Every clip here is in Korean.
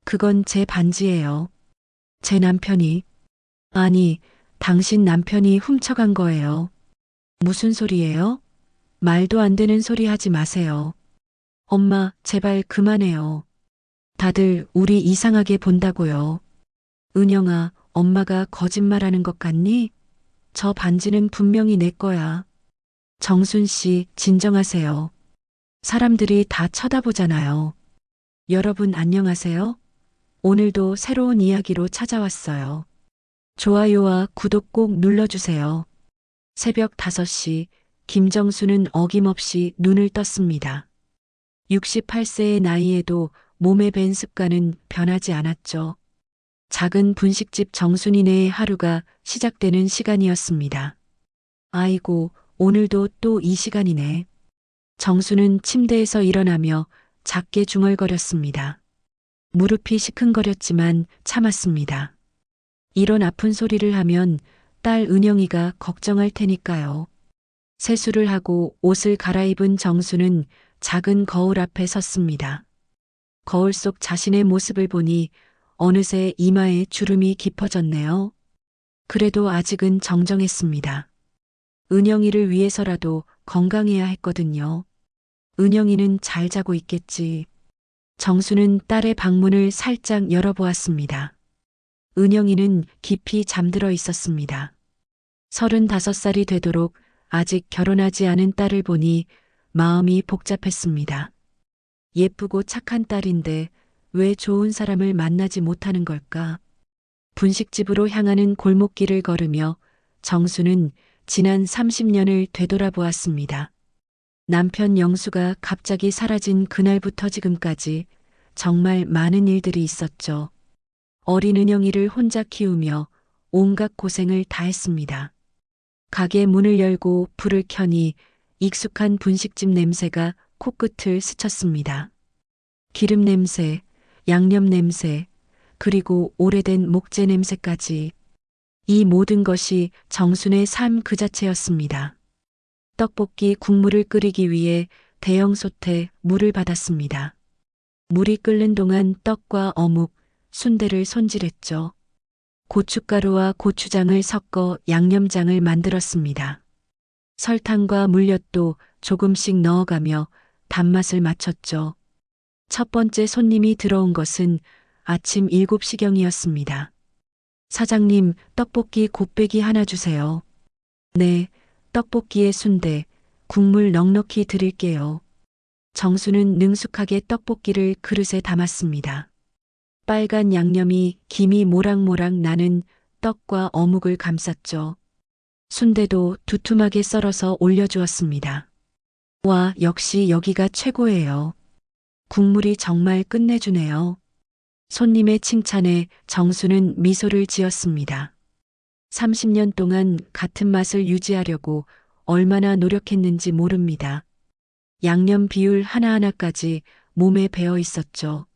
그건 제 반지예요. 제 남편이, 아니, 당신 남편이 훔쳐간 거예요. 무슨 소리예요? 말도 안 되는 소리 하지 마세요. 엄마, 제발 그만해요. 다들 우리 이상하게 본다고요. 은영아, 엄마가 거짓말하는 것 같니? 저 반지는 분명히 내 거야. 정순 씨, 진정하세요. 사람들이 다 쳐다보잖아요. 여러분 안녕하세요. 오늘도 새로운 이야기로 찾아왔어요. 좋아요와 구독 꼭 눌러주세요. 새벽 5시, 김정수는 어김없이 눈을 떴습니다. 68세의 나이에도 몸에 밴 습관은 변하지 않았죠. 작은 분식집 정순이네의 하루가 시작되는 시간이었습니다. 아이고, 오늘도 또 이 시간이네. 정수는 침대에서 일어나며 작게 중얼거렸습니다. 무릎이 시큰거렸지만 참았습니다. 이런 아픈 소리를 하면 딸 은영이가 걱정할 테니까요. 세수를 하고 옷을 갈아입은 정수는 작은 거울 앞에 섰습니다. 거울 속 자신의 모습을 보니 어느새 이마에 주름이 깊어졌네요. 그래도 아직은 정정했습니다. 은영이를 위해서라도 건강해야 했거든요. 은영이는 잘 자고 있겠지. 정수는 딸의 방문을 살짝 열어보았습니다. 은영이는 깊이 잠들어 있었습니다. 35살이 되도록 아직 결혼하지 않은 딸을 보니 마음이 복잡했습니다. 예쁘고 착한 딸인데 왜 좋은 사람을 만나지 못하는 걸까? 분식집으로 향하는 골목길을 걸으며 정수는 지난 30년을 되돌아보았습니다. 남편 영수가 갑자기 사라진 그날부터 지금까지 정말 많은 일들이 있었죠. 어린 은영이를 혼자 키우며 온갖 고생을 다했습니다. 가게 문을 열고 불을 켜니 익숙한 분식집 냄새가 코끝을 스쳤습니다. 기름 냄새, 양념 냄새, 그리고 오래된 목재 냄새까지. 이 모든 것이 정순의 삶 그 자체였습니다. 떡볶이 국물을 끓이기 위해 대형 솥에 물을 받았습니다. 물이 끓는 동안 떡과 어묵, 순대를 손질했죠. 고춧가루와 고추장을 섞어 양념장을 만들었습니다. 설탕과 물엿도 조금씩 넣어가며 단맛을 맞췄죠. 첫 번째 손님이 들어온 것은 아침 7시경이었습니다. 사장님, 떡볶이 곱빼기 하나 주세요. 네, 떡볶이에 순대, 국물 넉넉히 드릴게요. 정수는 능숙하게 떡볶이를 그릇에 담았습니다. 빨간 양념이 김이 모락모락 나는 떡과 어묵을 감쌌죠. 순대도 두툼하게 썰어서 올려주었습니다. 와, 역시 여기가 최고예요. 국물이 정말 끝내주네요. 손님의 칭찬에 정수는 미소를 지었습니다. 30년 동안 같은 맛을 유지하려고 얼마나 노력했는지 모릅니다. 양념 비율 하나하나까지 몸에 배어 있었죠.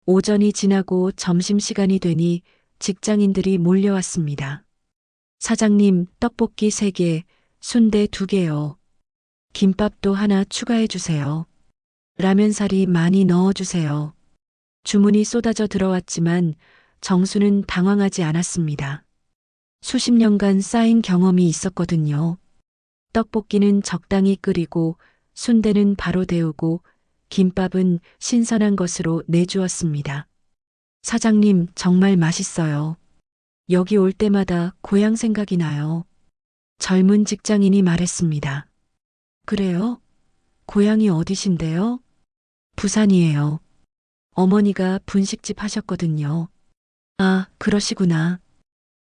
오전이 지나고 점심시간이 되니 직장인들이 몰려왔습니다. 사장님, 떡볶이 3개, 순대 2개요. 김밥도 하나 추가해 주세요. 라면사리 많이 넣어주세요. 주문이 쏟아져 들어왔지만 정수는 당황하지 않았습니다. 수십 년간 쌓인 경험이 있었거든요. 떡볶이는 적당히 끓이고 순대는 바로 데우고 김밥은 신선한 것으로 내주었습니다. 사장님, 정말 맛있어요. 여기 올 때마다 고향 생각이 나요. 젊은 직장인이 말했습니다. 그래요? 고향이 어디신데요? 부산이에요. 어머니가 분식집 하셨거든요. 아, 그러시구나.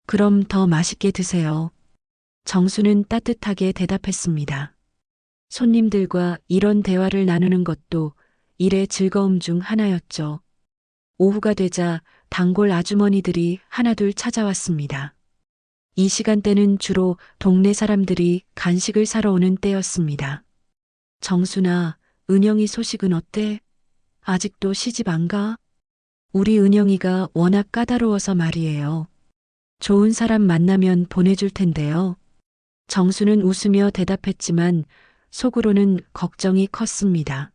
그럼 더 맛있게 드세요. 정수는 따뜻하게 대답했습니다. 손님들과 이런 대화를 나누는 것도 일의 즐거움 중 하나였죠. 오후가 되자 단골 아주머니들이 하나둘 찾아왔습니다. 이 시간대는 주로 동네 사람들이 간식을 사러 오는 때였습니다. 정수나, 은영이 소식은 어때? 아직도 시집 안 가? 우리 은영이가 워낙 까다로워서 말이에요. 좋은 사람 만나면 보내줄 텐데요. 정수는 웃으며 대답했지만 속으로는 걱정이 컸습니다.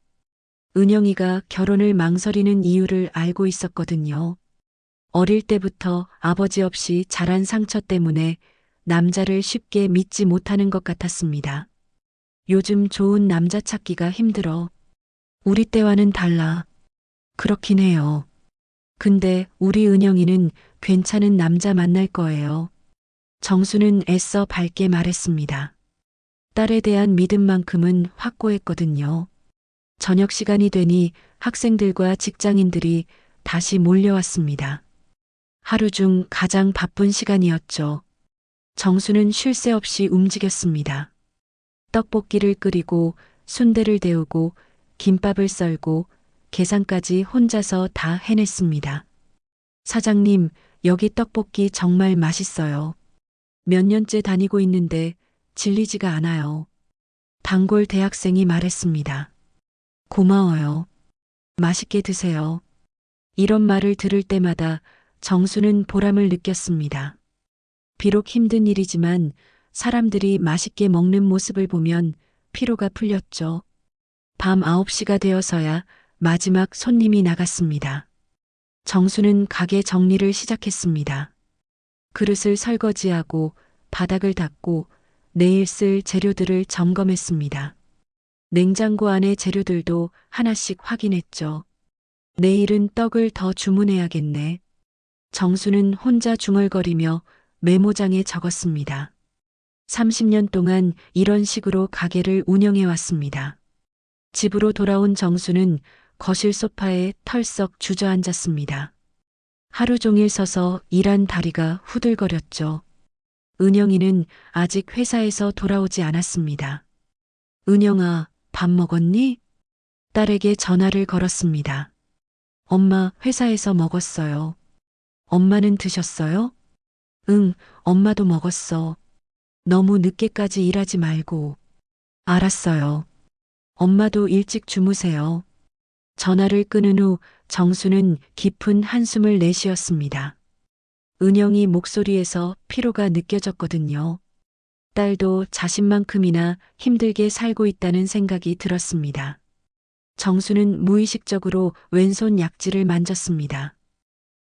은영이가 결혼을 망설이는 이유를 알고 있었거든요. 어릴 때부터 아버지 없이 자란 상처 때문에 남자를 쉽게 믿지 못하는 것 같았습니다. 요즘 좋은 남자 찾기가 힘들어. 우리 때와는 달라. 그렇긴 해요. 근데 우리 은영이는 괜찮은 남자 만날 거예요. 정수는 애써 밝게 말했습니다. 딸에 대한 믿음만큼은 확고했거든요. 저녁 시간이 되니 학생들과 직장인들이 다시 몰려왔습니다. 하루 중 가장 바쁜 시간이었죠. 정수는 쉴 새 없이 움직였습니다. 떡볶이를 끓이고 순대를 데우고 김밥을 썰고 계산까지 혼자서 다 해냈습니다. 사장님, 여기 떡볶이 정말 맛있어요. 몇 년째 다니고 있는데 질리지가 않아요. 단골 대학생이 말했습니다. 고마워요. 맛있게 드세요. 이런 말을 들을 때마다 정수는 보람을 느꼈습니다. 비록 힘든 일이지만 사람들이 맛있게 먹는 모습을 보면 피로가 풀렸죠. 밤 9시가 되어서야 마지막 손님이 나갔습니다. 정수는 가게 정리를 시작했습니다. 그릇을 설거지하고 바닥을 닦고 내일 쓸 재료들을 점검했습니다. 냉장고 안의 재료들도 하나씩 확인했죠. 내일은 떡을 더 주문해야겠네. 정수는 혼자 중얼거리며 메모장에 적었습니다. 30년 동안 이런 식으로 가게를 운영해 왔습니다. 집으로 돌아온 정수는 거실 소파에 털썩 주저앉았습니다. 하루 종일 서서 일한 다리가 후들거렸죠. 은영이는 아직 회사에서 돌아오지 않았습니다. 은영아, 밥 먹었니? 딸에게 전화를 걸었습니다. 엄마, 회사에서 먹었어요. 엄마는 드셨어요? 응, 엄마도 먹었어. 너무 늦게까지 일하지 말고. 알았어요. 엄마도 일찍 주무세요. 전화를 끊은 후 정수는 깊은 한숨을 내쉬었습니다. 은영이 목소리에서 피로가 느껴졌거든요. 딸도 자신만큼이나 힘들게 살고 있다는 생각이 들었습니다. 정수는 무의식적으로 왼손 약지를 만졌습니다.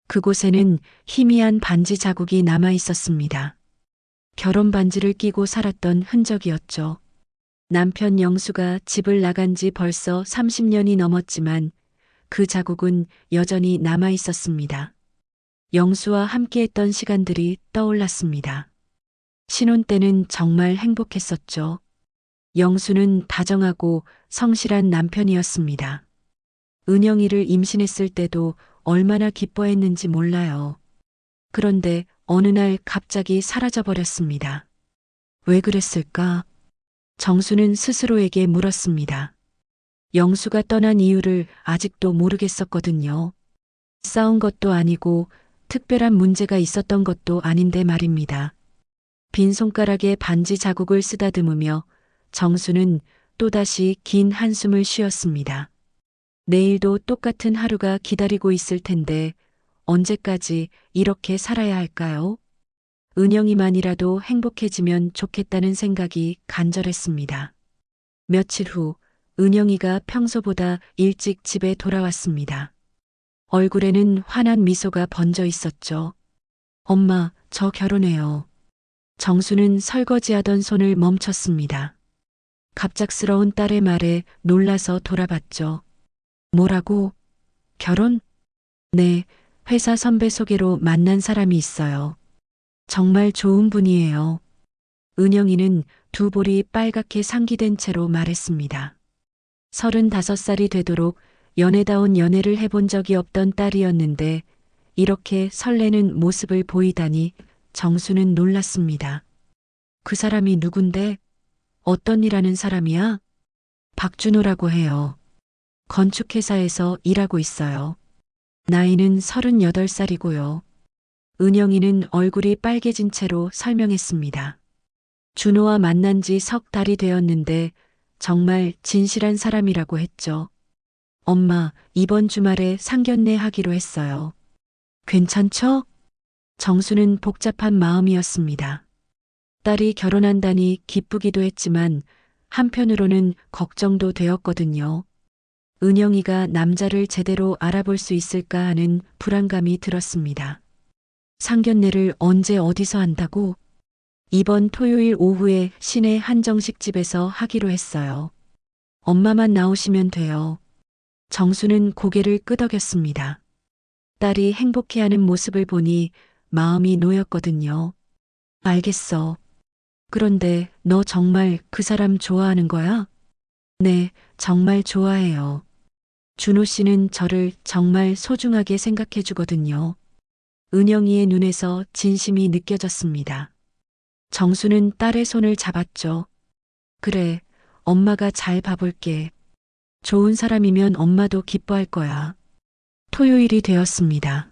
그곳에는 희미한 반지 자국이 남아 있었습니다. 결혼 반지를 끼고 살았던 흔적이었죠. 남편 영수가 집을 나간 지 벌써 30년이 넘었지만 그 자국은 여전히 남아 있었습니다. 영수와 함께했던 시간들이 떠올랐습니다. 신혼 때는 정말 행복했었죠. 영수는 다정하고 성실한 남편이었습니다. 은영이를 임신했을 때도 얼마나 기뻐했는지 몰라요. 그런데 어느 날 갑자기 사라져버렸습니다. 왜 그랬을까? 정수는 스스로에게 물었습니다. 영수가 떠난 이유를 아직도 모르겠었거든요. 싸운 것도 아니고 특별한 문제가 있었던 것도 아닌데 말입니다. 빈 손가락에 반지 자국을 쓰다듬으며 정수는 또다시 긴 한숨을 쉬었습니다. 내일도 똑같은 하루가 기다리고 있을 텐데 언제까지 이렇게 살아야 할까요? 은영이만이라도 행복해지면 좋겠다는 생각이 간절했습니다. 며칠 후 은영이가 평소보다 일찍 집에 돌아왔습니다. 얼굴에는 환한 미소가 번져 있었죠. 엄마, 저 결혼해요. 정수는 설거지하던 손을 멈췄습니다. 갑작스러운 딸의 말에 놀라서 돌아봤죠. 뭐라고? 결혼? 네, 회사 선배 소개로 만난 사람이 있어요. 정말 좋은 분이에요. 은영이는 두 볼이 빨갛게 상기된 채로 말했습니다. 35살이 되도록 연애다운 연애를 해본 적이 없던 딸이었는데 이렇게 설레는 모습을 보이다니 정수는 놀랐습니다. 그 사람이 누군데? 어떤 일 하는 사람이야? 박준호라고 해요. 건축회사에서 일하고 있어요. 나이는 38살이고요. 은영이는 얼굴이 빨개진 채로 설명했습니다. 준호와 만난 지 석 달이 되었는데 정말 진실한 사람이라고 했죠. 엄마, 이번 주말에 상견례 하기로 했어요. 괜찮죠? 정수는 복잡한 마음이었습니다. 딸이 결혼한다니 기쁘기도 했지만 한편으로는 걱정도 되었거든요. 은영이가 남자를 제대로 알아볼 수 있을까 하는 불안감이 들었습니다. 상견례를 언제 어디서 한다고? 이번 토요일 오후에 시내 한정식 집에서 하기로 했어요. 엄마만 나오시면 돼요. 정수는 고개를 끄덕였습니다. 딸이 행복해하는 모습을 보니 마음이 놓였거든요. 알겠어. 그런데 너 정말 그 사람 좋아하는 거야? 네, 정말 좋아해요. 준호 씨는 저를 정말 소중하게 생각해 주거든요. 은영이의 눈에서 진심이 느껴졌습니다. 정수는 딸의 손을 잡았죠. 그래, 엄마가 잘 봐볼게. 좋은 사람이면 엄마도 기뻐할 거야. 토요일이 되었습니다.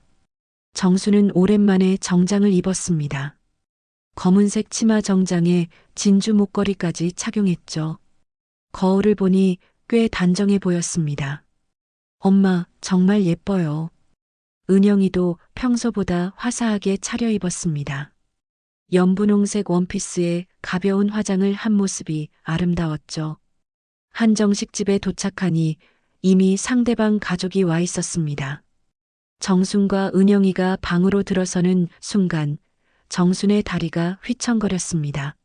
정수는 오랜만에 정장을 입었습니다. 검은색 치마 정장에 진주 목걸이까지 착용했죠. 거울을 보니 꽤 단정해 보였습니다. 엄마, 정말 예뻐요. 은영이도 평소보다 화사하게 차려입었습니다. 연분홍색 원피스에 가벼운 화장을 한 모습이 아름다웠죠. 한정식 집에 도착하니 이미 상대방 가족이 와 있었습니다. 정순과 은영이가 방으로 들어서는 순간 정순의 다리가 휘청거렸습니다.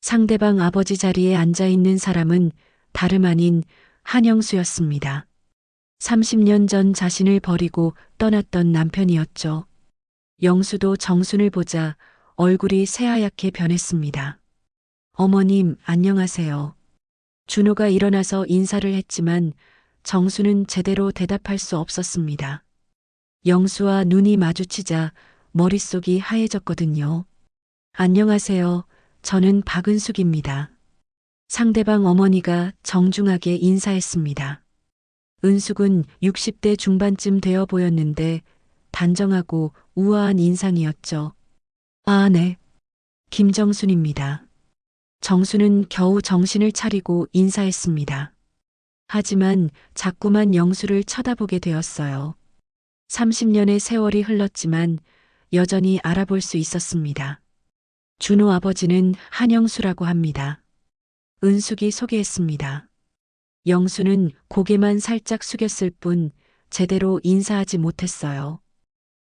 상대방 아버지 자리에 앉아 있는 사람은 다름 아닌 한영수였습니다. 30년 전 자신을 버리고 떠났던 남편이었죠. 영수도 정순을 보자 얼굴이 새하얗게 변했습니다. 어머님, 안녕하세요. 준호가 일어나서 인사를 했지만 정수는 제대로 대답할 수 없었습니다. 영수와 눈이 마주치자 머릿속이 하얘졌거든요. 안녕하세요. 저는 박은숙입니다. 상대방 어머니가 정중하게 인사했습니다. 은숙은 60대 중반쯤 되어 보였는데 단정하고 우아한 인상이었죠. 아, 네. 김정순입니다. 정수는 겨우 정신을 차리고 인사했습니다. 하지만 자꾸만 영수를 쳐다보게 되었어요. 30년의 세월이 흘렀지만 여전히 알아볼 수 있었습니다. 준호 아버지는 한영수라고 합니다. 은숙이 소개했습니다. 영수는 고개만 살짝 숙였을 뿐 제대로 인사하지 못했어요.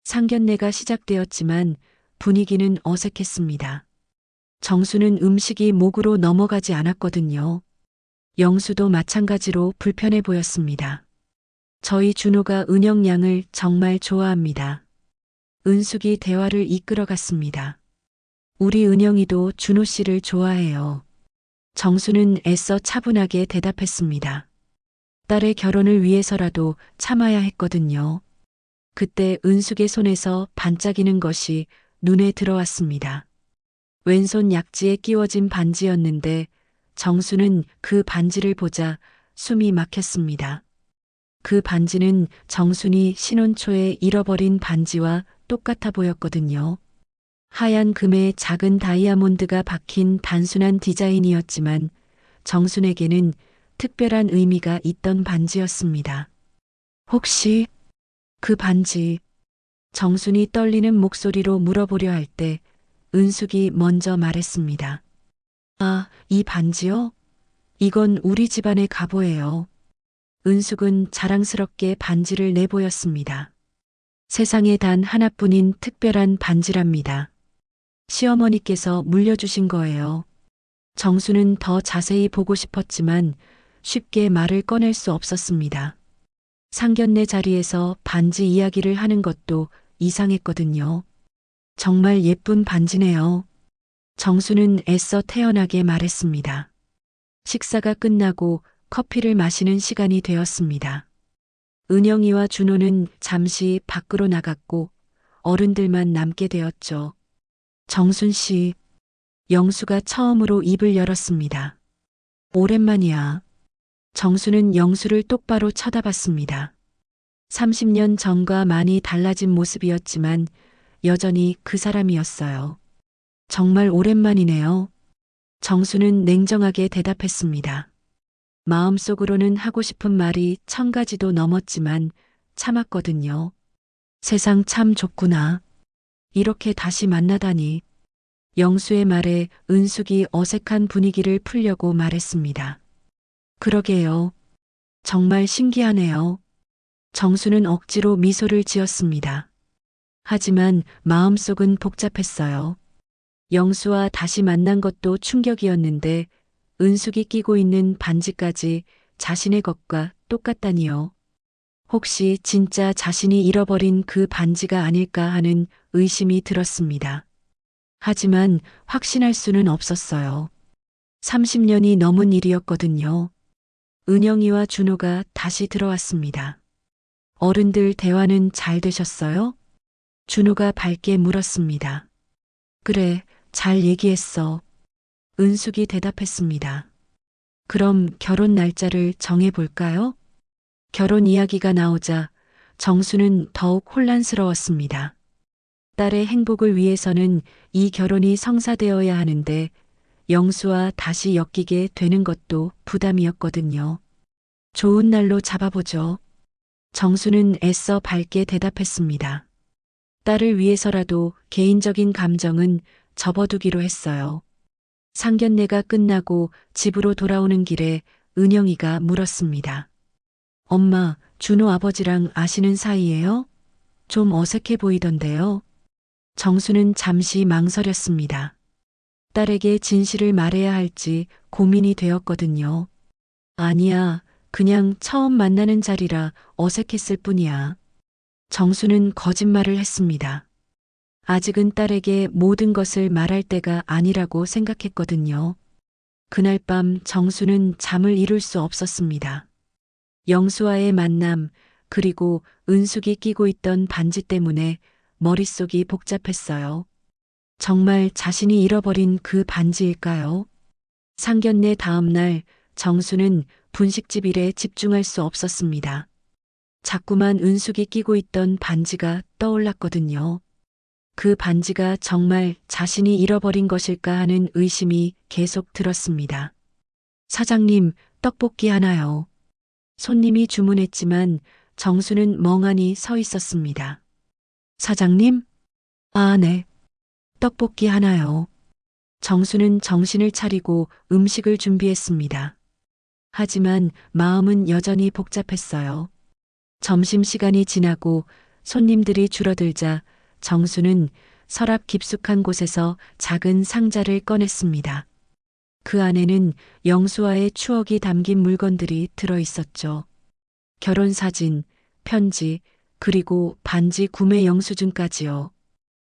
상견례가 시작되었지만 분위기는 어색했습니다. 정수는 음식이 목으로 넘어가지 않았거든요. 영수도 마찬가지로 불편해 보였습니다. 저희 준호가 은영 양을 정말 좋아합니다. 은숙이 대화를 이끌어갔습니다. 우리 은영이도 준호 씨를 좋아해요. 정수는 애써 차분하게 대답했습니다. 딸의 결혼을 위해서라도 참아야 했거든요. 그때 은숙의 손에서 반짝이는 것이 눈에 들어왔습니다. 왼손 약지에 끼워진 반지였는데 정수는 그 반지를 보자 숨이 막혔습니다. 그 반지는 정순이 신혼 초에 잃어버린 반지와 똑같아 보였거든요. 하얀 금에 작은 다이아몬드가 박힌 단순한 디자인이었지만 정순에게는 특별한 의미가 있던 반지였습니다. 혹시 그 반지, 정순이 떨리는 목소리로 물어보려 할 때 은숙이 먼저 말했습니다. 아, 이 반지요? 이건 우리 집안의 갑오예요. 은숙은 자랑스럽게 반지를 내보였습니다. 세상에 단 하나뿐인 특별한 반지랍니다. 시어머니께서 물려주신 거예요. 정수는 더 자세히 보고 싶었지만 쉽게 말을 꺼낼 수 없었습니다. 상견례 자리에서 반지 이야기를 하는 것도 이상했거든요. 정말 예쁜 반지네요. 정수는 애써 태연하게 말했습니다. 식사가 끝나고 커피를 마시는 시간이 되었습니다. 은영이와 준호는 잠시 밖으로 나갔고 어른들만 남게 되었죠. 정순 씨, 영수가 처음으로 입을 열었습니다. 오랜만이야. 정수는 영수를 똑바로 쳐다봤습니다. 30년 전과 많이 달라진 모습이었지만 여전히 그 사람이었어요. 정말 오랜만이네요. 정수는 냉정하게 대답했습니다. 마음속으로는 하고 싶은 말이 1000가지도 넘었지만 참았거든요. 세상 참 좁구나. 이렇게 다시 만나다니. 영수의 말에 은숙이 어색한 분위기를 풀려고 말했습니다. 그러게요. 정말 신기하네요. 정수는 억지로 미소를 지었습니다. 하지만 마음속은 복잡했어요. 영수와 다시 만난 것도 충격이었는데 은숙이 끼고 있는 반지까지 자신의 것과 똑같다니요. 혹시 진짜 자신이 잃어버린 그 반지가 아닐까 하는 의심이 들었습니다. 하지만 확신할 수는 없었어요. 30년이 넘은 일이었거든요. 은영이와 준호가 다시 들어왔습니다. 어른들 대화는 잘 되셨어요? 준호가 밝게 물었습니다. 그래, 잘 얘기했어. 은숙이 대답했습니다. 그럼 결혼 날짜를 정해볼까요? 결혼 이야기가 나오자 정수는 더욱 혼란스러웠습니다. 딸의 행복을 위해서는 이 결혼이 성사되어야 하는데 영수와 다시 엮이게 되는 것도 부담이었거든요. 좋은 날로 잡아보죠. 정수는 애써 밝게 대답했습니다. 딸을 위해서라도 개인적인 감정은 접어두기로 했어요. 상견례가 끝나고 집으로 돌아오는 길에 은영이가 물었습니다. 엄마, 준호 아버지랑 아시는 사이예요? 좀 어색해 보이던데요. 정수는 잠시 망설였습니다. 딸에게 진실을 말해야 할지 고민이 되었거든요. 아니야, 그냥 처음 만나는 자리라 어색했을 뿐이야. 정수는 거짓말을 했습니다. 아직은 딸에게 모든 것을 말할 때가 아니라고 생각했거든요. 그날 밤 정수는 잠을 이룰 수 없었습니다. 영수와의 만남, 그리고 은숙이 끼고 있던 반지 때문에 머릿속이 복잡했어요. 정말 자신이 잃어버린 그 반지일까요? 상견례 다음 날 정수는 분식집 일에 집중할 수 없었습니다. 자꾸만 은숙이 끼고 있던 반지가 떠올랐거든요. 그 반지가 정말 자신이 잃어버린 것일까 하는 의심이 계속 들었습니다. 사장님, 떡볶이 하나요. 손님이 주문했지만 정수는 멍하니 서 있었습니다. 사장님? 아, 네. 떡볶이 하나요. 정수는 정신을 차리고 음식을 준비했습니다. 하지만 마음은 여전히 복잡했어요. 점심시간이 지나고 손님들이 줄어들자 정수는 서랍 깊숙한 곳에서 작은 상자를 꺼냈습니다. 그 안에는 영수와의 추억이 담긴 물건들이 들어 있었죠. 결혼 사진, 편지, 그리고 반지 구매 영수증까지요.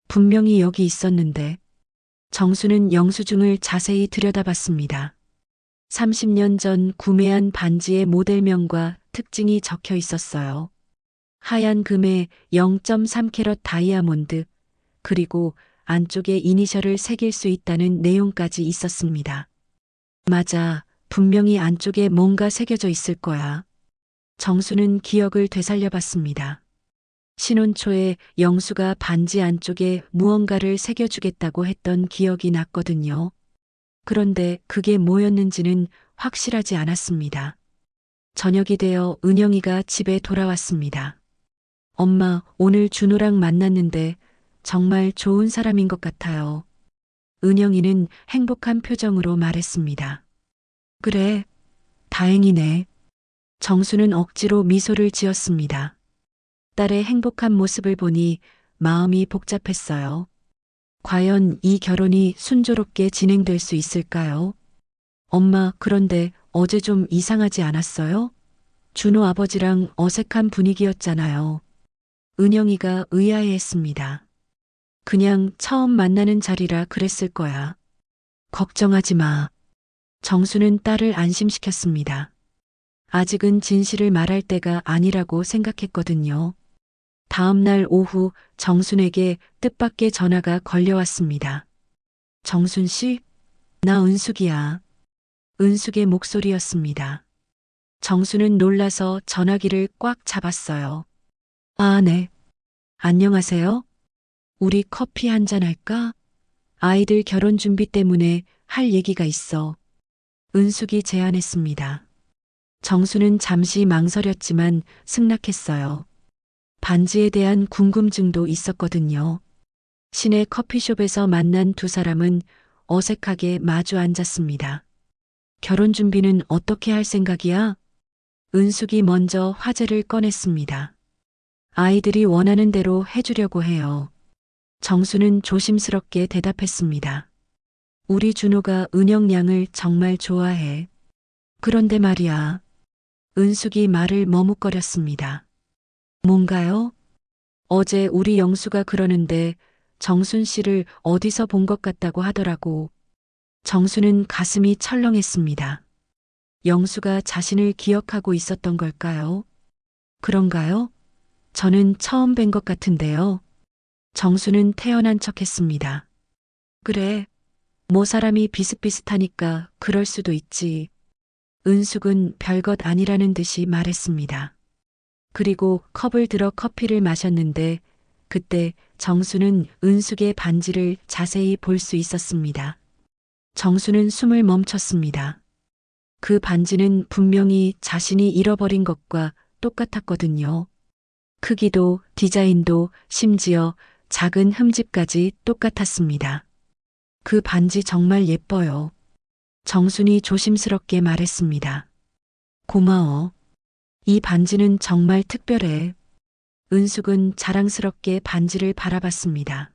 분명히 여기 있었는데 정수는 영수증을 자세히 들여다봤습니다. 30년 전 구매한 반지의 모델명과 특징이 적혀 있었어요. 하얀 금에 0.3캐럿 다이아몬드, 그리고 안쪽에 이니셜을 새길 수 있다는 내용까지 있었습니다. 맞아, 분명히 안쪽에 뭔가 새겨져 있을 거야. 정수는 기억을 되살려봤습니다. 신혼 초에 영수가 반지 안쪽에 무언가를 새겨주겠다고 했던 기억이 났거든요. 그런데 그게 뭐였는지는 확실하지 않았습니다. 저녁이 되어 은영이가 집에 돌아왔습니다. 엄마, 오늘 준호랑 만났는데 정말 좋은 사람인 것 같아요. 은영이는 행복한 표정으로 말했습니다. 그래, 다행이네. 정수는 억지로 미소를 지었습니다. 딸의 행복한 모습을 보니 마음이 복잡했어요. 과연 이 결혼이 순조롭게 진행될 수 있을까요? 엄마, 그런데 어제 좀 이상하지 않았어요? 준호 아버지랑 어색한 분위기였잖아요. 은영이가 의아해했습니다. 그냥 처음 만나는 자리라 그랬을 거야. 걱정하지 마. 정수는 딸을 안심시켰습니다. 아직은 진실을 말할 때가 아니라고 생각했거든요. 다음 날 오후 정순에게 뜻밖의 전화가 걸려왔습니다. 정순 씨? 나 은숙이야. 은숙의 목소리였습니다. 정수는 놀라서 전화기를 꽉 잡았어요. 아, 네. 안녕하세요. 우리 커피 한잔 할까? 아이들 결혼 준비 때문에 할 얘기가 있어. 은숙이 제안했습니다. 정수는 잠시 망설였지만 승낙했어요. 반지에 대한 궁금증도 있었거든요. 시내 커피숍에서 만난 두 사람은 어색하게 마주 앉았습니다. 결혼 준비는 어떻게 할 생각이야? 은숙이 먼저 화제를 꺼냈습니다. 아이들이 원하는 대로 해주려고 해요. 정수는 조심스럽게 대답했습니다. 우리 준호가 은영 양을 정말 좋아해. 그런데 말이야. 은숙이 말을 머뭇거렸습니다. 뭔가요? 어제 우리 영수가 그러는데 정순 씨를 어디서 본 것 같다고 하더라고. 정수는 가슴이 철렁했습니다. 영수가 자신을 기억하고 있었던 걸까요? 그런가요? 저는 처음 뵌 것 같은데요. 정수는 태연한 척했습니다. 그래. 뭐 사람이 비슷비슷하니까 그럴 수도 있지. 은숙은 별것 아니라는 듯이 말했습니다. 그리고 컵을 들어 커피를 마셨는데 그때 정수는 은숙의 반지를 자세히 볼 수 있었습니다. 정수는 숨을 멈췄습니다. 그 반지는 분명히 자신이 잃어버린 것과 똑같았거든요. 크기도 디자인도 심지어 작은 흠집까지 똑같았습니다. 그 반지 정말 예뻐요. 정순이 조심스럽게 말했습니다. 고마워. 이 반지는 정말 특별해. 은숙은 자랑스럽게 반지를 바라봤습니다.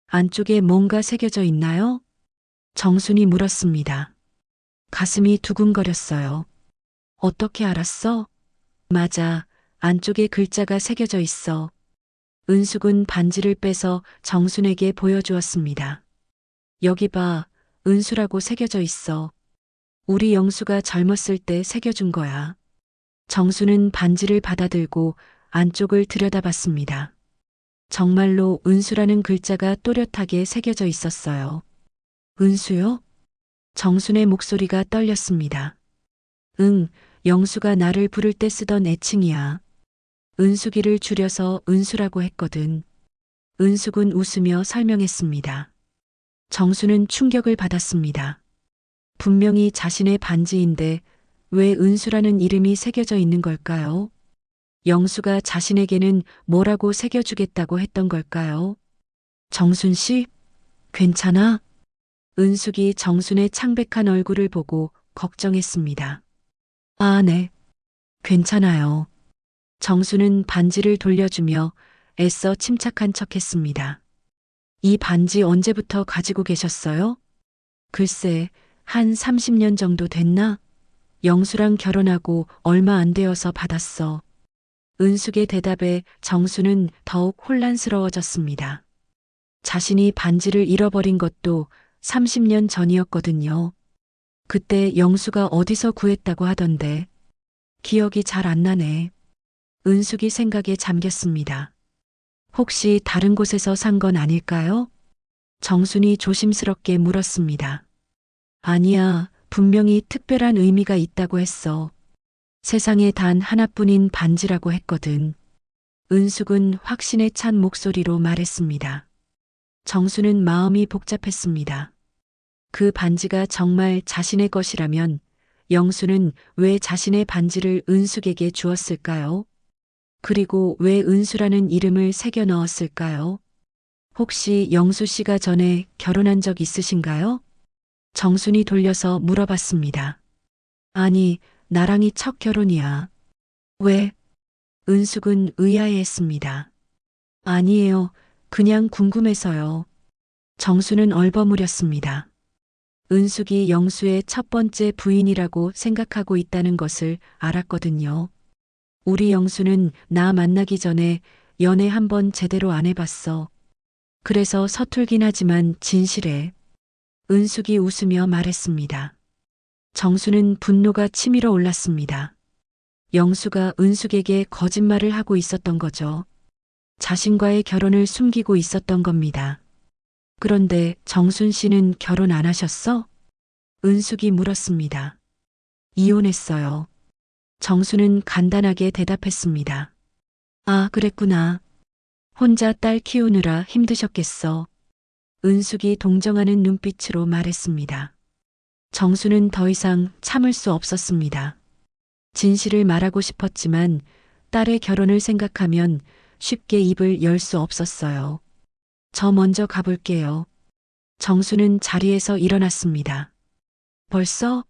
안쪽에 뭔가 새겨져 있나요? 정순이 물었습니다. 가슴이 두근거렸어요. 어떻게 알았어? 맞아. 안쪽에 글자가 새겨져 있어. 은숙은 반지를 빼서 정순에게 보여주었습니다. 여기 봐. 은수라고 새겨져 있어. 우리 영수가 젊었을 때 새겨준 거야. 정수는 반지를 받아들고 안쪽을 들여다봤습니다. 정말로 은수라는 글자가 또렷하게 새겨져 있었어요. 은수요? 정순의 목소리가 떨렸습니다. 응, 영수가 나를 부를 때 쓰던 애칭이야. 은숙이를 줄여서 은수라고 했거든. 은숙은 웃으며 설명했습니다. 정수는 충격을 받았습니다. 분명히 자신의 반지인데 왜 은수라는 이름이 새겨져 있는 걸까요? 영수가 자신에게는 뭐라고 새겨주겠다고 했던 걸까요? 정순 씨, 괜찮아? 은숙이 정순의 창백한 얼굴을 보고 걱정했습니다. 아, 네. 괜찮아요. 정수는 반지를 돌려주며 애써 침착한 척했습니다. 이 반지 언제부터 가지고 계셨어요? 글쎄, 한 30년 정도 됐나? 영수랑 결혼하고 얼마 안 되어서 받았어. 은숙의 대답에 정수는 더욱 혼란스러워졌습니다. 자신이 반지를 잃어버린 것도 30년 전이었거든요. 그때 영수가 어디서 구했다고 하던데 기억이 잘 안 나네. 은숙이 생각에 잠겼습니다. 혹시 다른 곳에서 산 건 아닐까요? 정순이 조심스럽게 물었습니다. 아니야, 분명히 특별한 의미가 있다고 했어. 세상에 단 하나뿐인 반지라고 했거든. 은숙은 확신에 찬 목소리로 말했습니다. 정수는 마음이 복잡했습니다. 그 반지가 정말 자신의 것이라면 영수는 왜 자신의 반지를 은숙에게 주었을까요? 그리고 왜 은수라는 이름을 새겨 넣었을까요? 혹시 영수 씨가 전에 결혼한 적 있으신가요? 정순이 돌려서 물어봤습니다. 아니, 나랑이 첫 결혼이야. 왜? 은숙은 의아해했습니다. 아니에요. 그냥 궁금해서요. 정수는 얼버무렸습니다. 은숙이 영수의 첫 번째 부인이라고 생각하고 있다는 것을 알았거든요. 우리 영수는 나 만나기 전에 연애 한번 제대로 안 해봤어. 그래서 서툴긴 하지만 진실해. 은숙이 웃으며 말했습니다. 정수는 분노가 치밀어 올랐습니다. 영수가 은숙에게 거짓말을 하고 있었던 거죠. 자신과의 결혼을 숨기고 있었던 겁니다. 그런데 정순 씨는 결혼 안 하셨어? 은숙이 물었습니다. 이혼했어요. 정수는 간단하게 대답했습니다. 아, 그랬구나. 혼자 딸 키우느라 힘드셨겠어. 은숙이 동정하는 눈빛으로 말했습니다. 정수는 더 이상 참을 수 없었습니다. 진실을 말하고 싶었지만 딸의 결혼을 생각하면 쉽게 입을 열 수 없었어요. 저 먼저 가볼게요. 정수는 자리에서 일어났습니다. 벌써?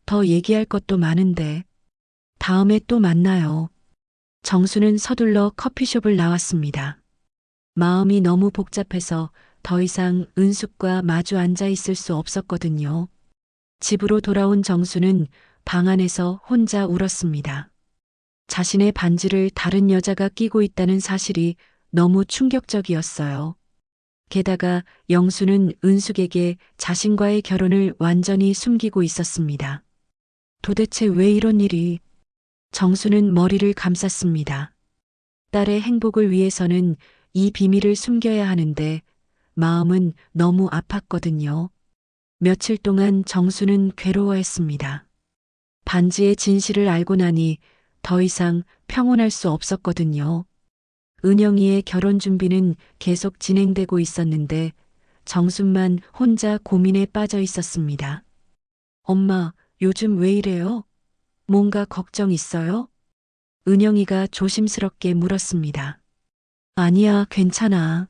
더 얘기할 것도 많은데. 다음에 또 만나요. 정수는 서둘러 커피숍을 나왔습니다. 마음이 너무 복잡해서 더 이상 은숙과 마주 앉아 있을 수 없었거든요. 집으로 돌아온 정수는 방 안에서 혼자 울었습니다. 자신의 반지를 다른 여자가 끼고 있다는 사실이 너무 충격적이었어요. 게다가 영수는 은숙에게 자신과의 결혼을 완전히 숨기고 있었습니다. 도대체 왜 이런 일이? 정수는 머리를 감쌌습니다. 딸의 행복을 위해서는 이 비밀을 숨겨야 하는데 마음은 너무 아팠거든요. 며칠 동안 정수는 괴로워했습니다. 반지의 진실을 알고 나니 더 이상 평온할 수 없었거든요. 은영이의 결혼 준비는 계속 진행되고 있었는데 정순만 혼자 고민에 빠져 있었습니다. 엄마, 요즘 왜 이래요? 뭔가 걱정 있어요? 은영이가 조심스럽게 물었습니다. 아니야, 괜찮아.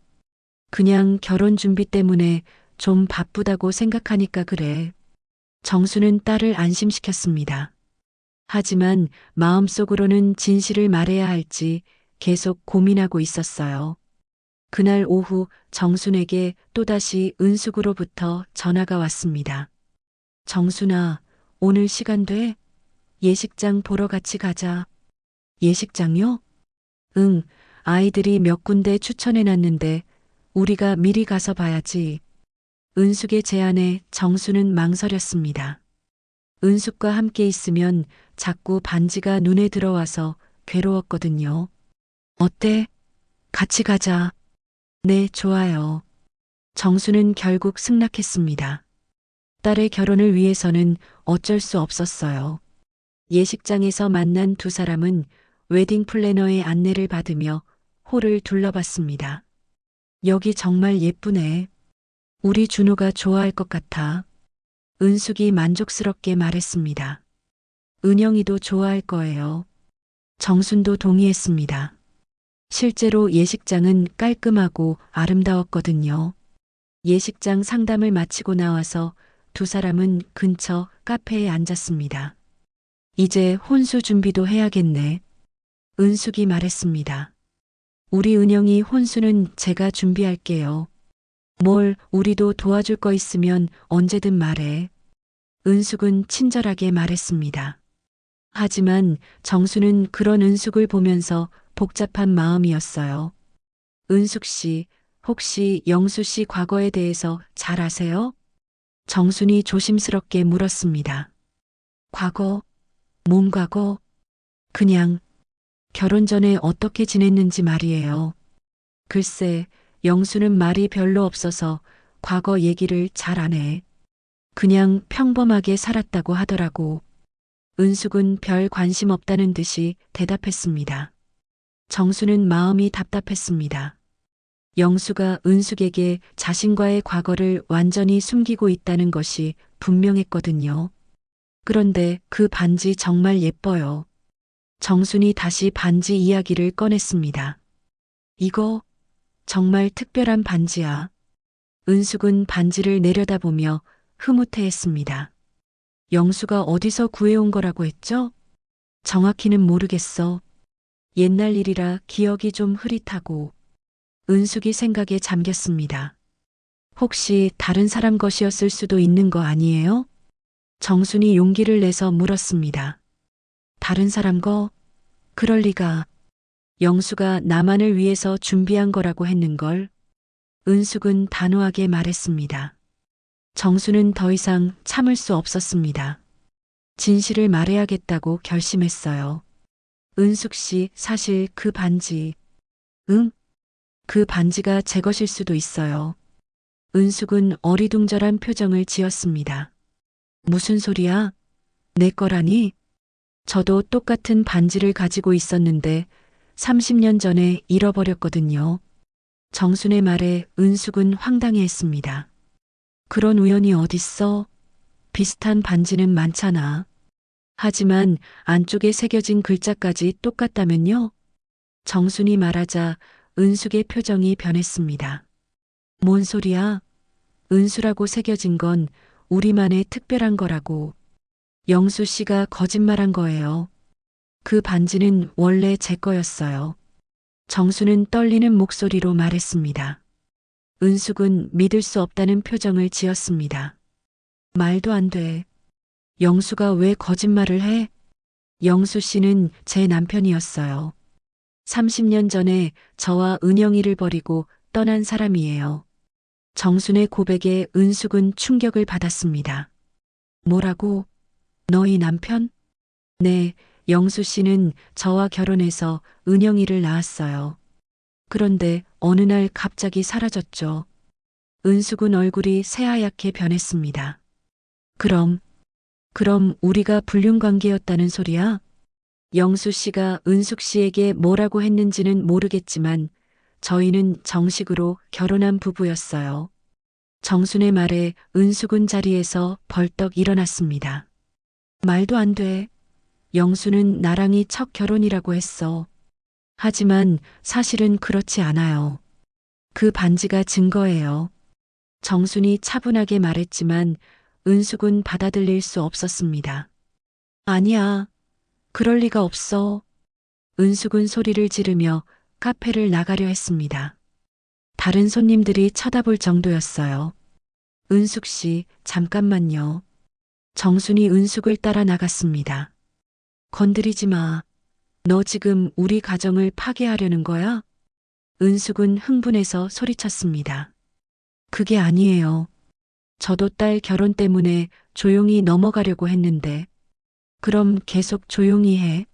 그냥 결혼 준비 때문에 좀 바쁘다고 생각하니까 그래. 정수는 딸을 안심시켰습니다. 하지만 마음속으로는 진실을 말해야 할지 계속 고민하고 있었어요. 그날 오후 정순에게 또다시 은숙으로부터 전화가 왔습니다. 정순아, 오늘 시간 돼? 예식장 보러 같이 가자. 예식장요? 응, 아이들이 몇 군데 추천해 놨는데 우리가 미리 가서 봐야지. 은숙의 제안에 정수는 망설였습니다. 은숙과 함께 있으면 자꾸 반지가 눈에 들어와서 괴로웠거든요. 어때? 같이 가자. 네, 좋아요. 정수는 결국 승낙했습니다. 딸의 결혼을 위해서는 어쩔 수 없었어요. 예식장에서 만난 두 사람은 웨딩 플래너의 안내를 받으며 홀을 둘러봤습니다. 여기 정말 예쁘네. 우리 준호가 좋아할 것 같아. 은숙이 만족스럽게 말했습니다. 은영이도 좋아할 거예요. 정순도 동의했습니다. 실제로 예식장은 깔끔하고 아름다웠거든요. 예식장 상담을 마치고 나와서 두 사람은 근처 카페에 앉았습니다. 이제 혼수 준비도 해야겠네. 은숙이 말했습니다. 우리 은영이 혼수는 제가 준비할게요. 뭘 우리도 도와줄 거 있으면 언제든 말해. 은숙은 친절하게 말했습니다. 하지만 정수는 그런 은숙을 보면서 복잡한 마음이었어요. 은숙 씨, 혹시 영수 씨 과거에 대해서 잘 아세요? 정순이 조심스럽게 물었습니다. 과거? 뭔 과거? 그냥 결혼 전에 어떻게 지냈는지 말이에요. 글쎄, 영수는 말이 별로 없어서 과거 얘기를 잘 안 해. 그냥 평범하게 살았다고 하더라고. 은숙은 별 관심 없다는 듯이 대답했습니다. 정수는 마음이 답답했습니다. 영수가 은숙에게 자신과의 과거를 완전히 숨기고 있다는 것이 분명했거든요. 그런데 그 반지 정말 예뻐요. 정순이 다시 반지 이야기를 꺼냈습니다. 이거 정말 특별한 반지야. 은숙은 반지를 내려다보며 흐뭇해했습니다. 영수가 어디서 구해온 거라고 했죠? 정확히는 모르겠어. 옛날 일이라 기억이 좀 흐릿하고. 은숙이 생각에 잠겼습니다. 혹시 다른 사람 것이었을 수도 있는 거 아니에요? 정순이 용기를 내서 물었습니다. 다른 사람 거? 그럴 리가. 영수가 나만을 위해서 준비한 거라고 했는걸. 은숙은 단호하게 말했습니다. 정수는 더 이상 참을 수 없었습니다. 진실을 말해야겠다고 결심했어요. 은숙 씨, 사실 그 반지. 응? 그 반지가 제 것일 수도 있어요. 은숙은 어리둥절한 표정을 지었습니다. 무슨 소리야? 내 거라니? 저도 똑같은 반지를 가지고 있었는데 30년 전에 잃어버렸거든요. 정순의 말에 은숙은 황당해했습니다. 그런 우연이 어딨어? 비슷한 반지는 많잖아. 하지만 안쪽에 새겨진 글자까지 똑같다면요? 정순이 말하자 은숙의 표정이 변했습니다. 뭔 소리야? 은수라고 새겨진 건 우리만의 특별한 거라고. 영수 씨가 거짓말한 거예요. 그 반지는 원래 제 거였어요. 정수는 떨리는 목소리로 말했습니다. 은숙은 믿을 수 없다는 표정을 지었습니다. 말도 안 돼. 영수가 왜 거짓말을 해? 영수 씨는 제 남편이었어요. 30년 전에 저와 은영이를 버리고 떠난 사람이에요. 정순의 고백에 은숙은 충격을 받았습니다. 뭐라고? 너희 남편? 네, 영수 씨는 저와 결혼해서 은영이를 낳았어요. 그런데 어느 날 갑자기 사라졌죠. 은숙은 얼굴이 새하얗게 변했습니다. 그럼 우리가 불륜관계였다는 소리야? 영수 씨가 은숙 씨에게 뭐라고 했는지는 모르겠지만 저희는 정식으로 결혼한 부부였어요. 정순의 말에 은숙은 자리에서 벌떡 일어났습니다. 말도 안 돼. 영수는 나랑이 첫 결혼이라고 했어. 하지만 사실은 그렇지 않아요. 그 반지가 증거예요. 정순이 차분하게 말했지만 은숙은 받아들일 수 없었습니다. 아니야. 그럴 리가 없어. 은숙은 소리를 지르며 카페를 나가려 했습니다. 다른 손님들이 쳐다볼 정도였어요. 은숙 씨, 잠깐만요. 정순이 은숙을 따라 나갔습니다. 건드리지 마. 너 지금 우리 가정을 파괴하려는 거야? 은숙은 흥분해서 소리쳤습니다. 그게 아니에요. 저도 딸 결혼 때문에 조용히 넘어가려고 했는데. 그럼 계속 조용히 해.